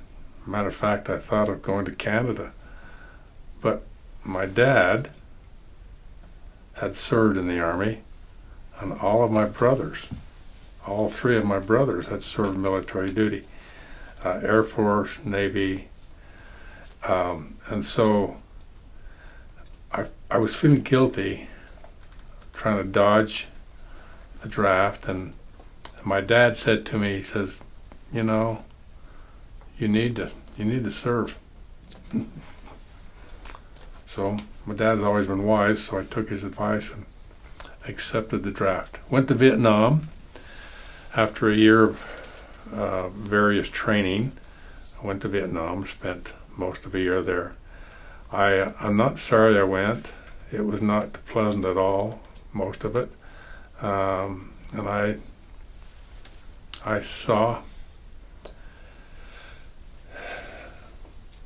Matter of fact, I thought of going to Canada. But my dad had served in the Army, and all of my brothers, all three of my brothers had served military duty, Air Force, Navy, and so I was feeling guilty trying to dodge the draft, and my dad said to me, he says, you need to serve. So my dad's always been wise, so I took his advice and accepted the draft. Went to Vietnam. After a year of various training, I went to Vietnam, spent most of a year there. I'm not sorry I went. It was not pleasant at all, most of it. And I saw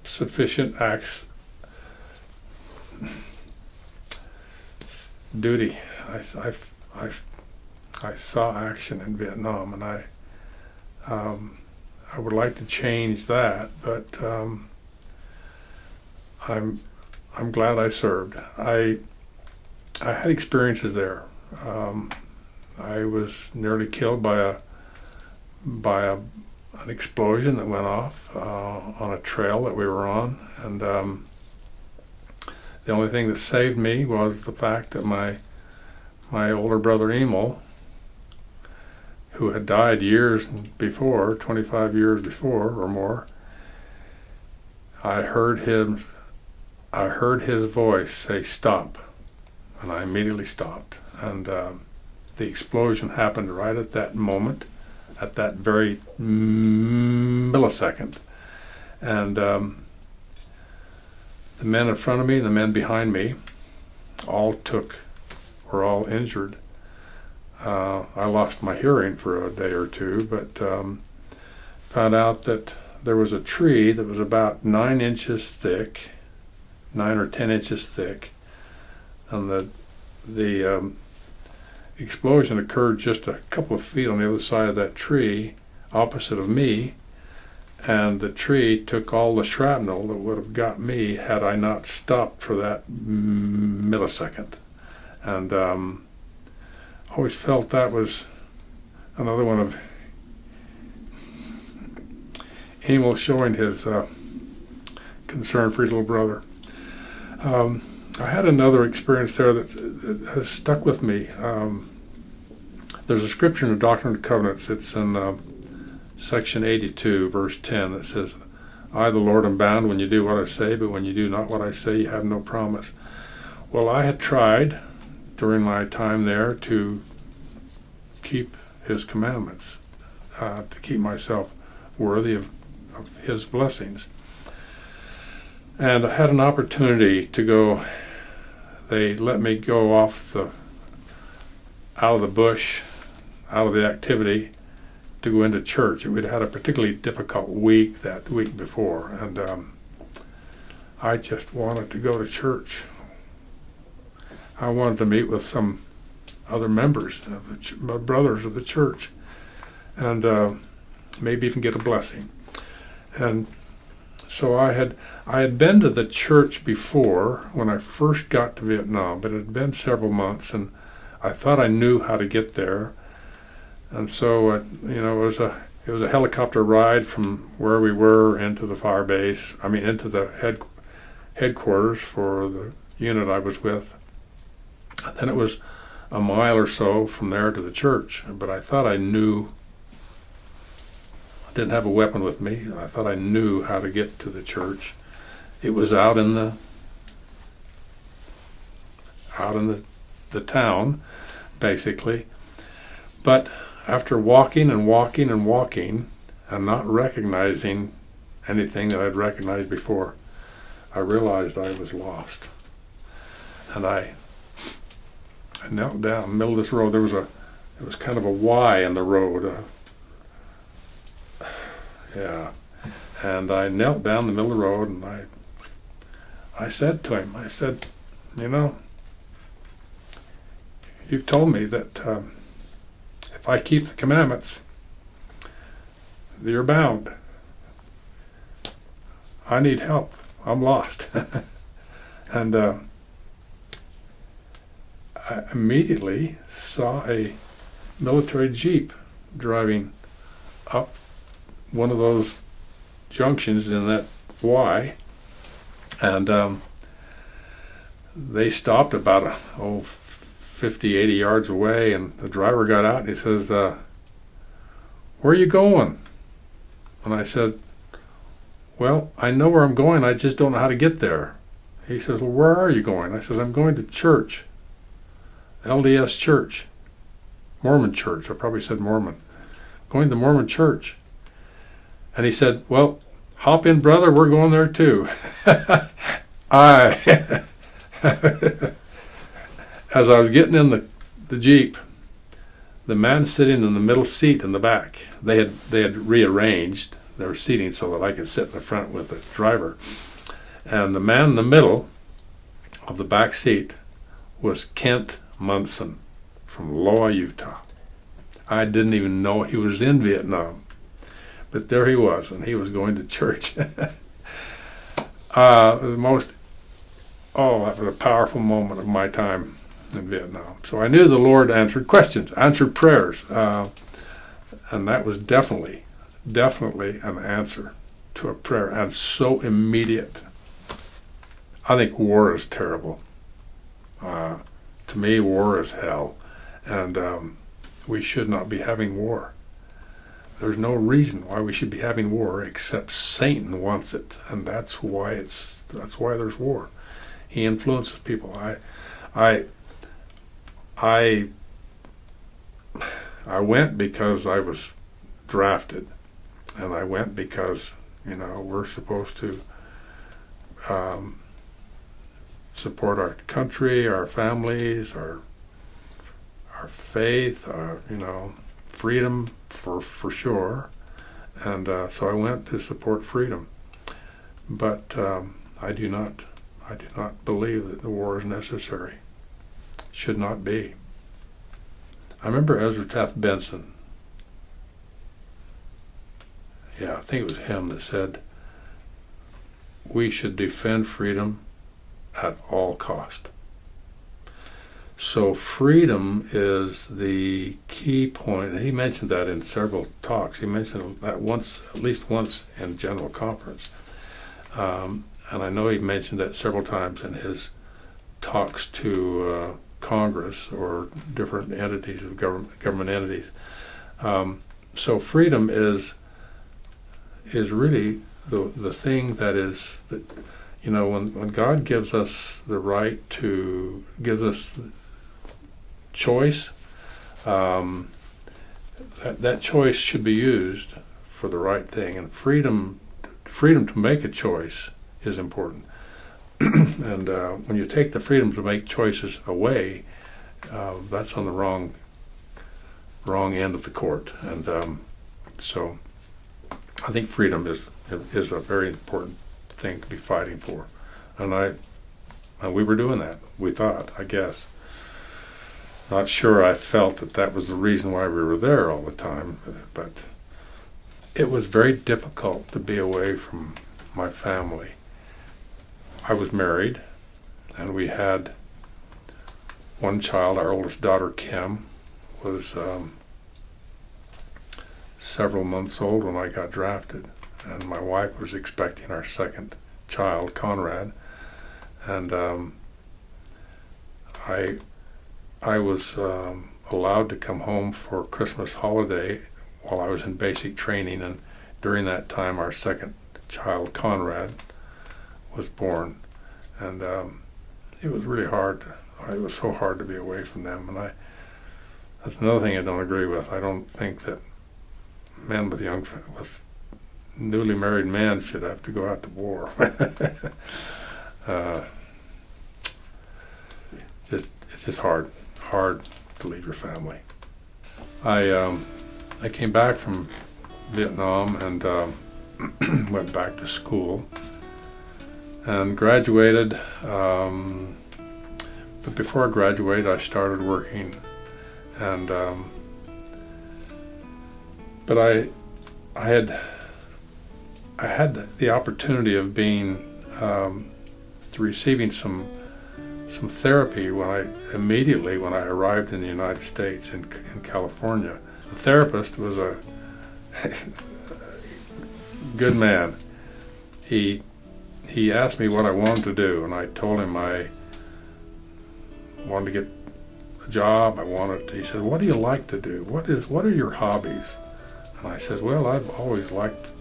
sufficient acts, duty. I saw action in Vietnam, and I would like to change that, but I'm glad I served. I had experiences there. I was nearly killed by an explosion that went off on a trail that we were on, and the only thing that saved me was the fact that my older brother Emil, who had died years before, 25 years before or more, I heard his voice say stop, and I immediately stopped. And the explosion happened right at that moment, at that very millisecond. And the men in front of me and the men behind me were all injured. I lost my hearing for a day or two, but found out that there was a tree that was about 9 inches thick, 9 or 10 inches thick, and the explosion occurred just a couple of feet on the other side of that tree, opposite of me, and the tree took all the shrapnel that would have got me had I not stopped for that millisecond. And always felt that was another one of Emil showing his concern for his little brother. I had another experience there that has stuck with me. There's a scripture in the Doctrine and Covenants. It's in section 82, verse 10, that says, I, the Lord, am bound when you do what I say, but when you do not what I say, you have no promise. Well, I had tried during my time there to keep his commandments, to keep myself worthy of his blessings. And I had an opportunity to go. They let me go out of the bush, out of the activity, to go into church. We'd had a particularly difficult week that week before, and I just wanted to go to church. I wanted to meet with some other members of my brothers of the church, and maybe even get a blessing. And so I had been to the church before when I first got to Vietnam, but it had been several months, and I thought I knew how to get there. And so it was a helicopter ride from where we were into the fire base. I mean, into the headquarters for the unit I was with. Then it was a mile or so from there to the church. But I thought I knew. I didn't have a weapon with me. I thought I knew how to get to the church. It was out in the town, basically. But after walking and walking and walking and not recognizing anything that I'd recognized before, I realized I was lost. And I knelt down in the middle of this road. There was kind of a Y in the road. And I knelt down in the middle of the road, and I said to him, I said, you've told me that if I keep the commandments, you're bound. I need help. I'm lost. And I immediately saw a military jeep driving up one of those junctions in that Y, and they stopped about 50, 80 yards away, and the driver got out and he says, where are you going? And I said, well, I know where I'm going, I just don't know how to get there. He says, well, where are you going? I said, I'm going to church, LDS church, Mormon church. I probably said Mormon. Going to the Mormon church. And he said, well, hop in, brother, we're going there too. As I was getting in the Jeep, the man sitting in the middle seat in the back, they had rearranged their seating so that I could sit in the front with the driver. And the man in the middle of the back seat was Kent Munson from Loa, Utah. I didn't even know he was in Vietnam. But there he was, and he was going to church. That was a powerful moment of my time in Vietnam. So I knew the Lord answered questions, answered prayers, and that was definitely an answer to a prayer, and so immediate. I think war is terrible. To me, war is hell, and we should not be having war. There's no reason why we should be having war except Satan wants it, and that's why there's war. He influences people. I went because I was drafted, and I went because we're supposed to support our country, our families, our faith, our freedom for sure, And so I went to support freedom. But I do not believe that the war is necessary. Should not be. I remember Ezra Taft Benson. Yeah, I think it was him that said, we should defend freedom at all cost. So freedom is the key point. And he mentioned that in several talks. He mentioned that at least once in General Conference. And I know he mentioned that several times in his talks to Congress or different entities of government entities. So freedom is really the thing that when God gives us the right gives us choice, that choice should be used for the right thing, and freedom to make a choice is important. And when you take the freedom to make choices away, that's on the wrong end of the court. And so I think freedom is a very important thing to be fighting for. And we were doing that, we thought, I guess. Not sure I felt that was the reason why we were there all the time, but it was very difficult to be away from my family. I was married, and we had one child. Our oldest daughter, Kim, was several months old when I got drafted, and my wife was expecting our second child, Conrad, and I was allowed to come home for Christmas holiday while I was in basic training, and during that time our second child, Conrad, was born. And it was really hard. It was so hard to be away from them. And that's another thing I don't agree with. I don't think that men with newly married men should have to go out to war. It's just hard to leave your family. I came back from Vietnam and went back to school and graduated. But before I graduated, I started working, and but I had the opportunity of being receiving some therapy immediately when I arrived in the United States in California. The therapist was a good man. He asked me what I wanted to do, and I told him I wanted to get a job. He said, "What do you like to do? What are your hobbies?" And I said, "Well, I've always liked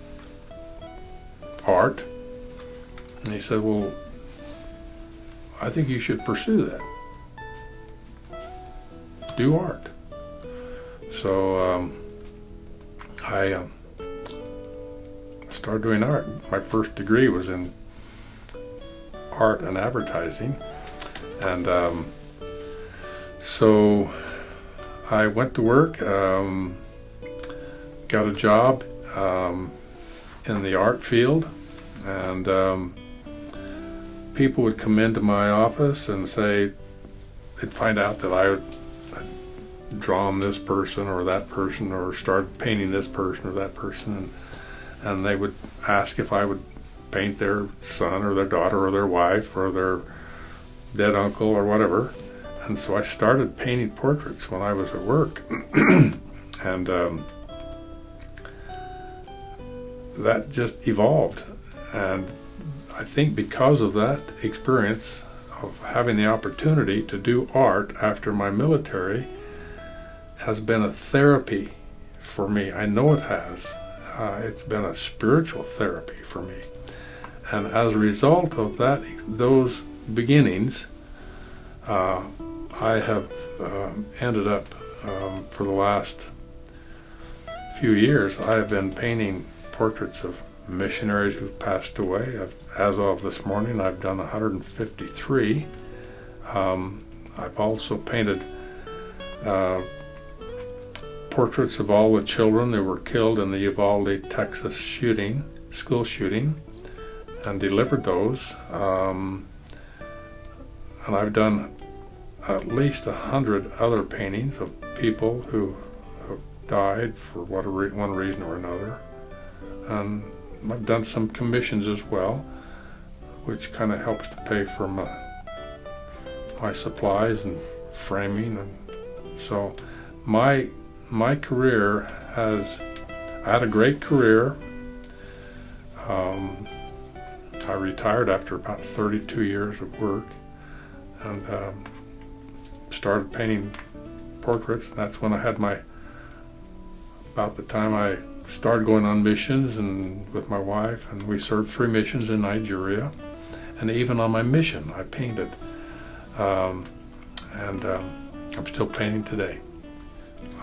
art." And he said, "Well, I think you should pursue that. Do art." So I started doing art. My first degree was in art and advertising, and so I went to work, got a job in the art field, and people would come into my office and say, they'd find out that I had drawn this person or that person, or started painting this person or that person, and they would ask if I would paint their son or their daughter or their wife or their dead uncle or whatever. And so I started painting portraits when I was at work. And that just evolved. And I think because of that experience of having the opportunity to do art after my military has been a therapy for me. I know it has. It's been a spiritual therapy for me. And as a result of those beginnings, I have ended up, for the last few years, I have been painting portraits of missionaries who've passed away. As of this morning, I've done 153. I've also painted portraits of all the children that were killed in the Uvalde, Texas school shooting, and delivered those. And I've done at least 100 other paintings of people who have died for one reason or another. And I've done some commissions as well, which kind of helps to pay for my supplies and framing. And so my career I had a great career. I retired after about 32 years of work, and started painting portraits. And that's when I had about the time I started going on missions, and with my wife, and we served 3 missions in Nigeria. And even on my mission, I painted. I'm still painting today.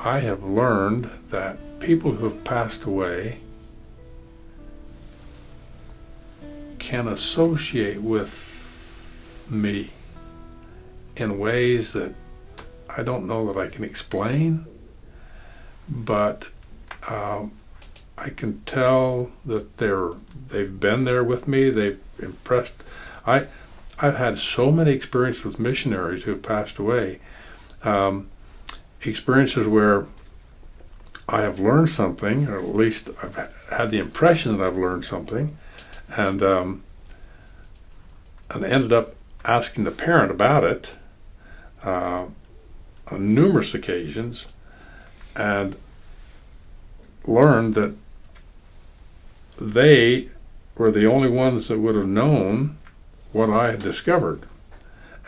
I have learned that people who have passed away can associate with me in ways that I don't know that I can explain, but I can tell that they've been there with me. They've impressed. I've had so many experiences with missionaries who have passed away. Experiences where I have learned something, or at least I've had the impression that I've learned something, and ended up asking the parent about it on numerous occasions, and learned that they were the only ones that would have known what I had discovered.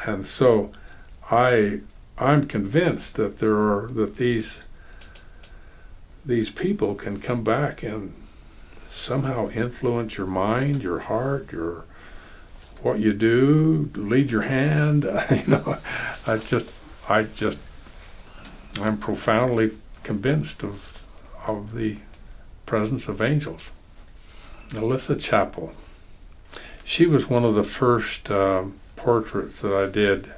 And so I'm convinced that these people can come back and somehow influence your mind, your heart, what you do, lead your hand. I'm profoundly convinced of the presence of angels. Alyssa Chappell. She was one of the first portraits that I did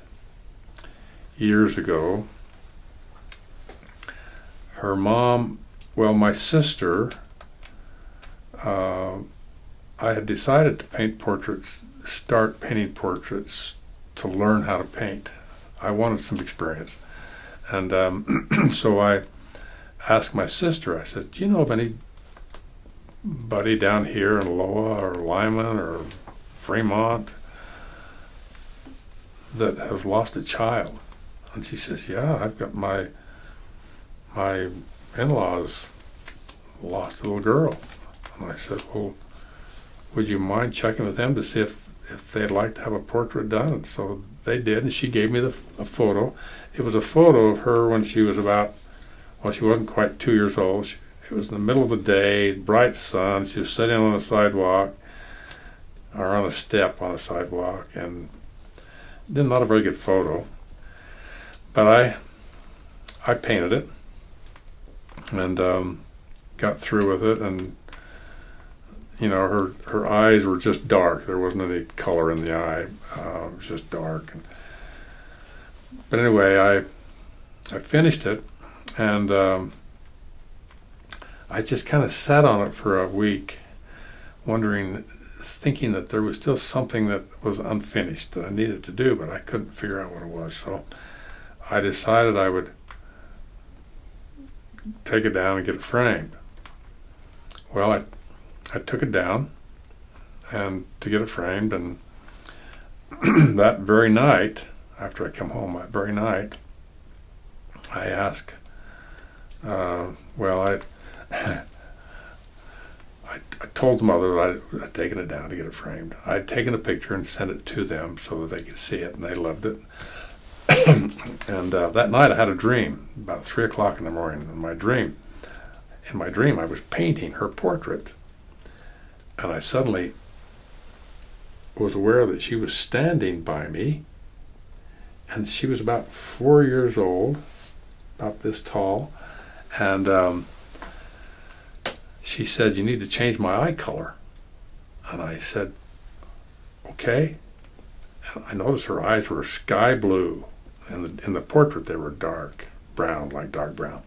years ago. Her mom, my sister, I had decided to start painting portraits to learn how to paint. I wanted some experience. And so I asked my sister, I said, do you know of anybody down here in Loa or Lyman or Fremont that have lost a child? And she says, yeah, I've got my in-laws lost a little girl. And I said, well, would you mind checking with them to see if they'd like to have a portrait done? And so they did, and she gave me a photo. It was a photo of her when she was she wasn't quite 2 years old. It was in the middle of the day, bright sun. She was sitting on a sidewalk, or on a step on a sidewalk, and not a very good photo. But I painted it, and got through with it, and her eyes were just dark. There wasn't any color in the eye. It was just dark. But anyway, I finished it, and I just kind of sat on it for a week, thinking that there was still something that was unfinished that I needed to do, but I couldn't figure out what it was. So I decided I would take it down and get it framed. Well, I took it down and to get it framed, and that very night, after I come home, I asked, I told the mother that I'd taken it down to get it framed. I'd taken a picture and sent it to them so that they could see it, and they loved it. And that night I had a dream, about 3 o'clock in the morning. In my dream, I was painting her portrait, and I suddenly was aware that she was standing by me, and she was about 4 years old, about this tall, and she said, "You need to change my eye color." And I said, "Okay." And I noticed her eyes were sky blue. In the portrait they were dark brown, like dark brown.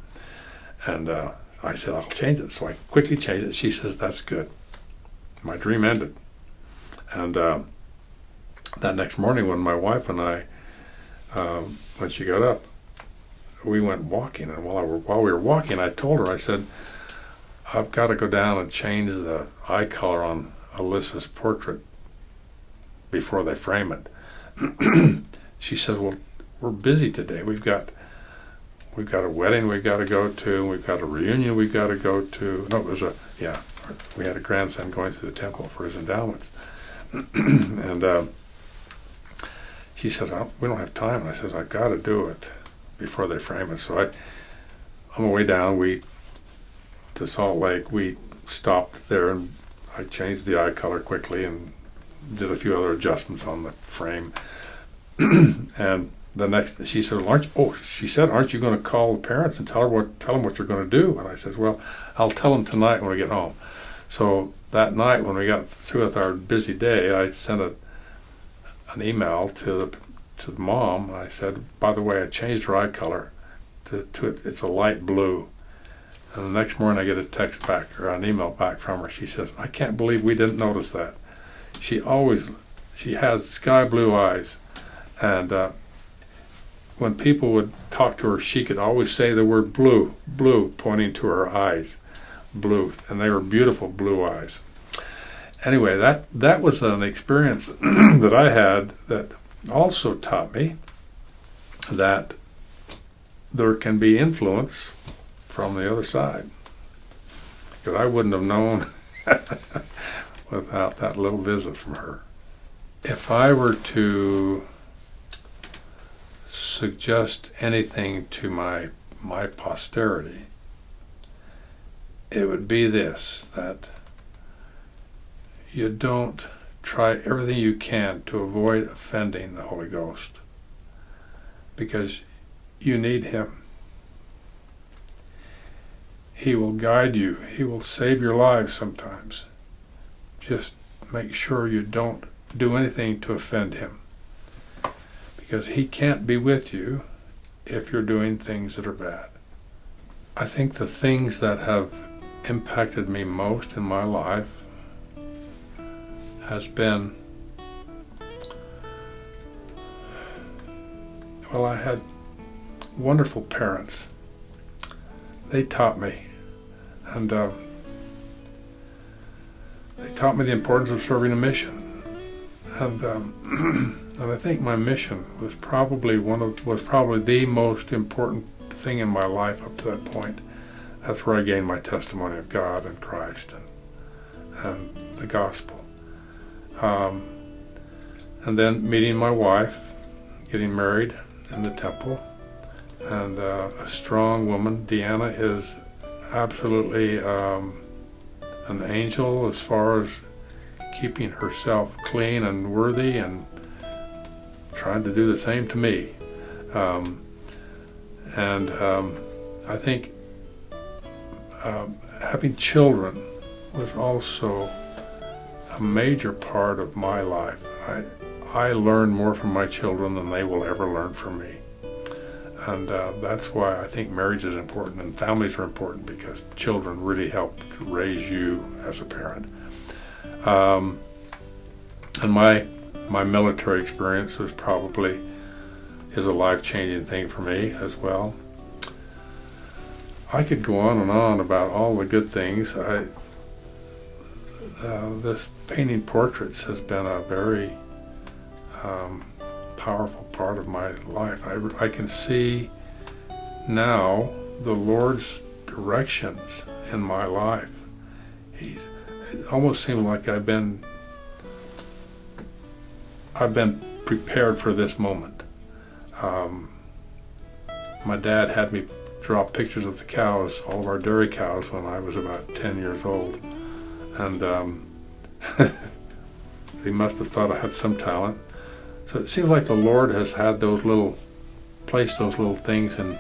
And I said, I'll change it. So I quickly changed it. She says, that's good. My dream ended. And that next morning when my wife and I, when she got up, we went walking. And while we were walking, I told her, I said, I've got to go down and change the eye color on Alyssa's portrait before they frame it. She said, well, we're busy today. We've got a wedding we've got to go to. We've got a reunion we've got to go to. No, it was we had a grandson going to the temple for his endowments. And she said, we don't have time. And I said, I've got to do it before they frame it. So on the way down, to Salt Lake, we stopped there and I changed the eye color quickly and did a few other adjustments on the frame. And the next, she said, aren't you going to call the parents and tell them what you're going to do? And I said, well, I'll tell them tonight when we get home. So that night when we got through with our busy day, I sent an email to the mom. I said, by the way, I changed her eye color to it's a light blue. And the next morning I get a text back or an email back from her. She says, I can't believe we didn't notice that. She has sky blue eyes. And when people would talk to her, she could always say the word blue, pointing to her eyes, blue. And they were beautiful blue eyes. Anyway, that was an experience that I had that also taught me that there can be influence from the other side. Because I wouldn't have known without that little visit from her. If I were to suggest anything to my posterity, it would be this, that you don't try everything you can to avoid offending the Holy Ghost, because you need Him. He will guide you. He will save your lives sometimes. Just make sure you don't do anything to offend Him, because He can't be with you if you're doing things that are bad. I think the things that have impacted me most in my life has been, well, I had wonderful parents. They taught me, and they taught me the importance of serving a mission. And and I think my mission was probably the most important thing in my life up to that point. That's where I gained my testimony of God and Christ and the gospel. And then meeting my wife, getting married in the temple, and a strong woman. Deanna is absolutely an angel as far as keeping herself clean and worthy and trying to do the same to me. I think having children was also a major part of my life. I learn more from my children than they will ever learn from me. And that's why I think marriage is important and families are important, because children really help to raise you as a parent. And my military experience is a life-changing thing for me as well. I could go on and on about all the good things. This painting portraits has been a very powerful part of my life. I can see now the Lord's directions in my life. It almost seems like I've been prepared for this moment. My dad had me draw pictures of the cows, all of our dairy cows, when I was about 10 years old. And he must have thought I had some talent. So it seems like the Lord has had placed those little things in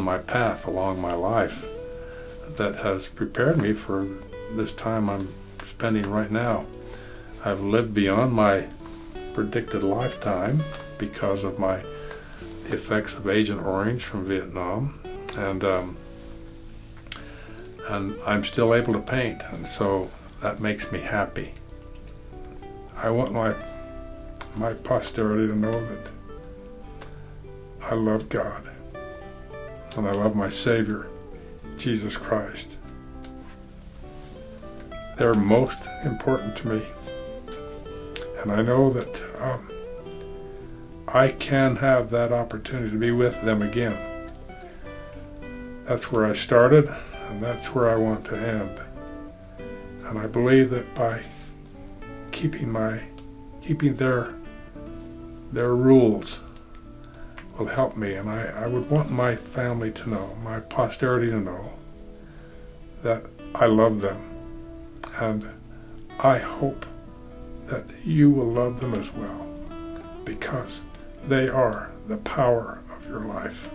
my path along my life that has prepared me for this time I'm spending right now. I've lived beyond my predicted lifetime because of the effects of Agent Orange from Vietnam, and and I'm still able to paint, and so that makes me happy. I want my posterity to know that I love God and I love my Savior, Jesus Christ. They're most important to me, and I know that I can have that opportunity to be with them again. That's where I started, and that's where I want to end. And I believe that by keeping their rules will help me, and I would want my family to know, my posterity to know, that I love them, and I hope that you will love them as well, because they are the power of your life.